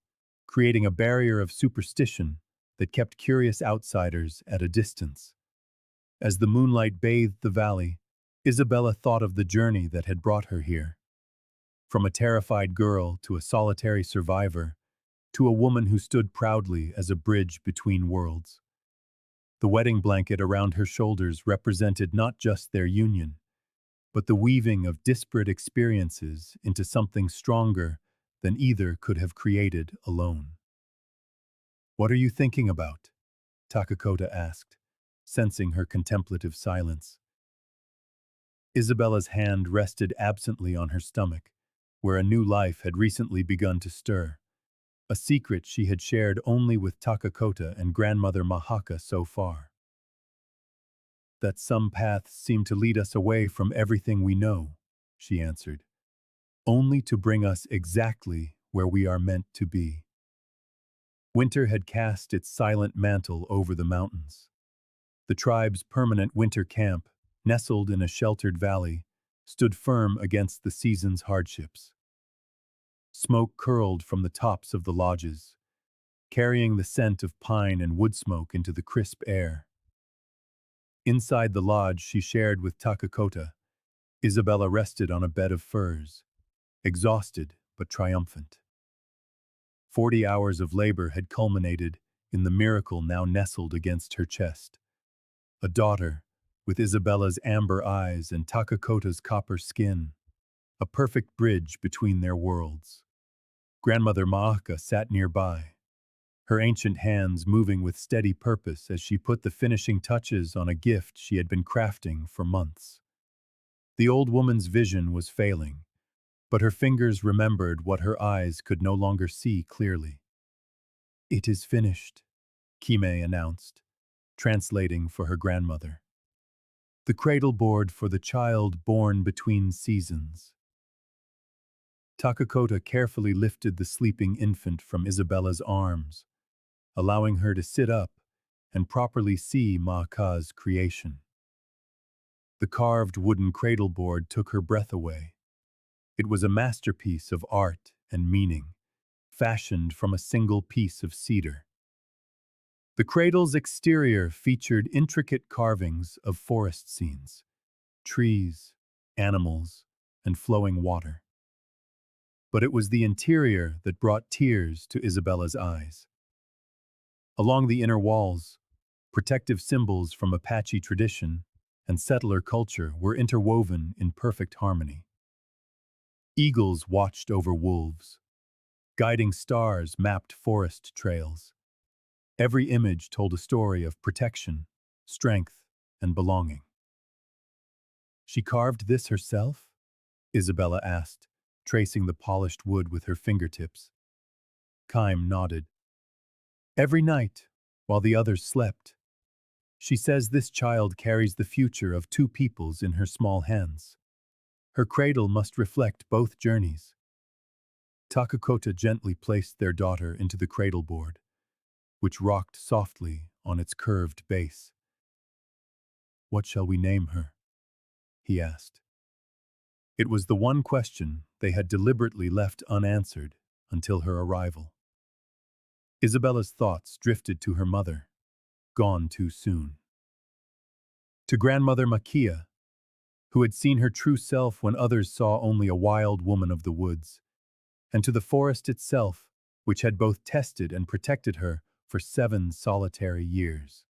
creating a barrier of superstition that kept curious outsiders at a distance. As the moonlight bathed the valley, Isabella thought of the journey that had brought her here. From a terrified girl to a solitary survivor, to a woman who stood proudly as a bridge between worlds. The wedding blanket around her shoulders represented not just their union, but the weaving of disparate experiences into something stronger than either could have created alone. "What are you thinking about?" Takakota asked, sensing her contemplative silence. Isabella's hand rested absently on her stomach, where a new life had recently begun to stir, a secret she had shared only with Takakota and grandmother Mahaka so far. "That some paths seem to lead us away from everything we know," she answered, "only to bring us exactly where we are meant to be." Winter had cast its silent mantle over the mountains. The tribe's permanent winter camp, nestled in a sheltered valley, stood firm against the season's hardships. Smoke curled from the tops of the lodges, carrying the scent of pine and wood smoke into the crisp air. Inside the lodge she shared with Takakota, Isabella rested on a bed of furs, exhausted but triumphant. 40 hours of labor had culminated in the miracle now nestled against her chest. A daughter, with Isabella's amber eyes and Takakota's copper skin, a perfect bridge between their worlds. Grandmother Maaka sat nearby, her ancient hands moving with steady purpose as she put the finishing touches on a gift she had been crafting for months. The old woman's vision was failing, but her fingers remembered what her eyes could no longer see clearly. "It is finished," Kime announced, translating for her grandmother. "The cradle board for the child born between seasons." Takakota carefully lifted the sleeping infant from Isabella's arms, allowing her to sit up and properly see Maaka's creation. The carved wooden cradle board took her breath away. It was a masterpiece of art and meaning, fashioned from a single piece of cedar. The cradle's exterior featured intricate carvings of forest scenes, trees, animals, and flowing water. But it was the interior that brought tears to Isabella's eyes. Along the inner walls, protective symbols from Apache tradition and settler culture were interwoven in perfect harmony. Eagles watched over wolves. Guiding stars mapped forest trails. Every image told a story of protection, strength, and belonging. She carved this herself? Isabella asked, tracing the polished wood with her fingertips. Kime nodded. Every night, while the others slept. She says this child carries the future of two peoples in her small hands. Her cradle must reflect both journeys. Takakota gently placed their daughter into the cradle board, which rocked softly on its curved base. What shall we name her? He asked. It was the one question they had deliberately left unanswered until her arrival. Isabella's thoughts drifted to her mother, gone too soon. To grandmother Makia, who had seen her true self when others saw only a wild woman of the woods, and to the forest itself, which had both tested and protected her for 7 solitary years.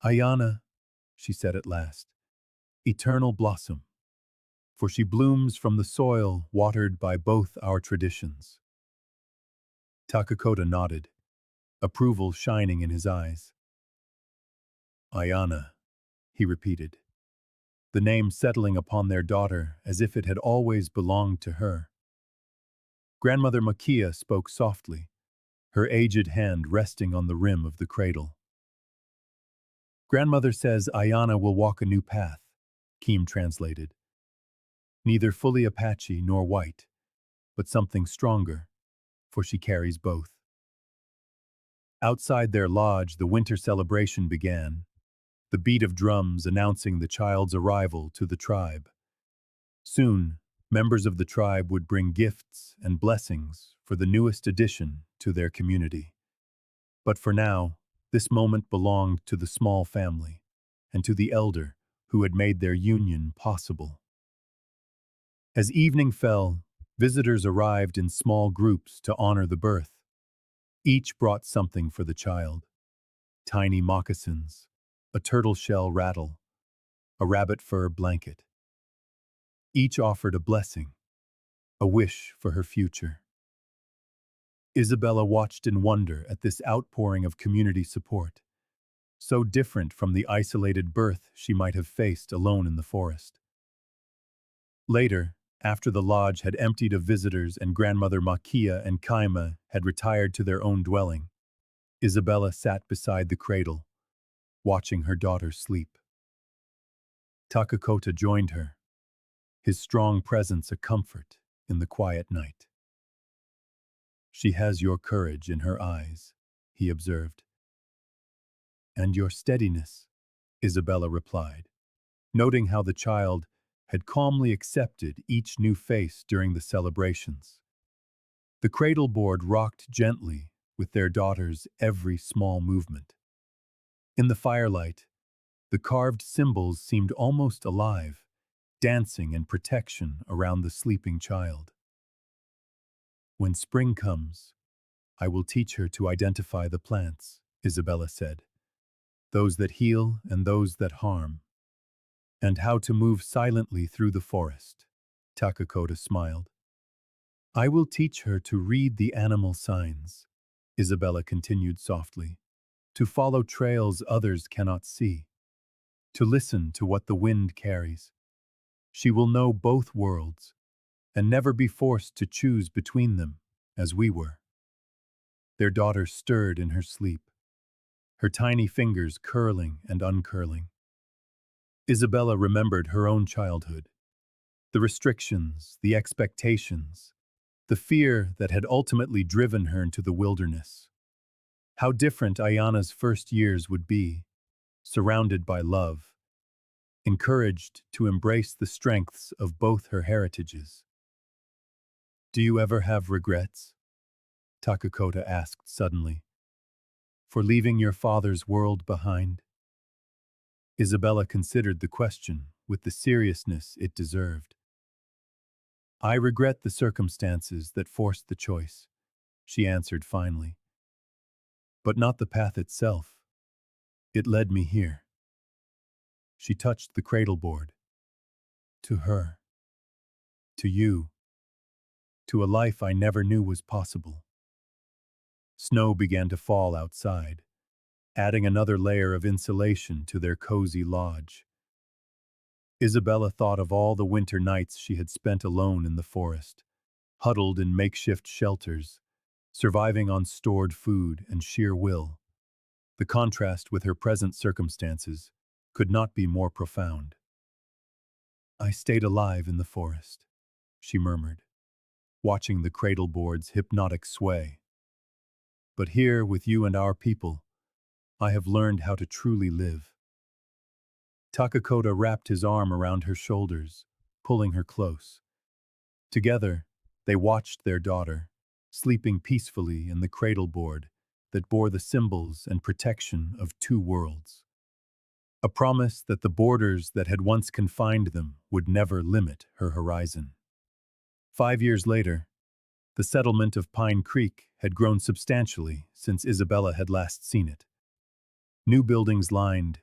Ayana, she said at last, eternal blossom, for she blooms from the soil watered by both our traditions. Takakota nodded, approval shining in his eyes. Ayana, he repeated, the name settling upon their daughter as if it had always belonged to her. Grandmother Makia spoke softly, her aged hand resting on the rim of the cradle. Grandmother says Ayana will walk a new path, Keem translated. Neither fully Apache nor white, but something stronger, for she carries both. Outside their lodge, the winter celebration began, the beat of drums announcing the child's arrival to the tribe. Soon, members of the tribe would bring gifts and blessings for the newest addition to their community. But for now, this moment belonged to the small family and to the elder who had made their union possible. As evening fell, visitors arrived in small groups to honor the birth. Each brought something for the child: tiny moccasins, a turtle shell rattle, a rabbit fur blanket. Each offered a blessing, a wish for her future. Isabella watched in wonder at this outpouring of community support, so different from the isolated birth she might have faced alone in the forest. Later, after the lodge had emptied of visitors and grandmother Makia and Kaima had retired to their own dwelling, Isabella sat beside the cradle, watching her daughter sleep. Takakota joined her, his strong presence a comfort in the quiet night. She has your courage in her eyes, he observed. And your steadiness, Isabella replied, noting how the child had calmly accepted each new face during the celebrations. The cradle board rocked gently with their daughter's every small movement. In the firelight, the carved symbols seemed almost alive, dancing in protection around the sleeping child. When spring comes, I will teach her to identify the plants, Isabella said, those that heal and those that harm, and how to move silently through the forest. Takakota smiled. I will teach her to read the animal signs, Isabella continued softly, to follow trails others cannot see, to listen to what the wind carries. She will know both worlds, and never be forced to choose between them, as we were. Their daughter stirred in her sleep, her tiny fingers curling and uncurling. Isabella remembered her own childhood, the restrictions, the expectations, the fear that had ultimately driven her into the wilderness. How different Ayana's first years would be, surrounded by love, encouraged to embrace the strengths of both her heritages. Do you ever have regrets? Takakota asked suddenly. For leaving your father's world behind? Isabella considered the question with the seriousness it deserved. I regret the circumstances that forced the choice, she answered finally. But not the path itself. It led me here. She touched the cradle board. To her. To you, to a life I never knew was possible. Snow began to fall outside, adding another layer of insulation to their cozy lodge. Isabella thought of all the winter nights she had spent alone in the forest, huddled in makeshift shelters, surviving on stored food and sheer will. The contrast with her present circumstances could not be more profound. I stayed alive in the forest, she murmured, watching the cradle board's hypnotic sway. But here, with you and our people, I have learned how to truly live. Takakota wrapped his arm around her shoulders, pulling her close. Together, they watched their daughter, sleeping peacefully in the cradle board that bore the symbols and protection of two worlds. A promise that the borders that had once confined them would never limit her horizon. 5 years later, the settlement of Pine Creek had grown substantially since Isabella had last seen it. New buildings lined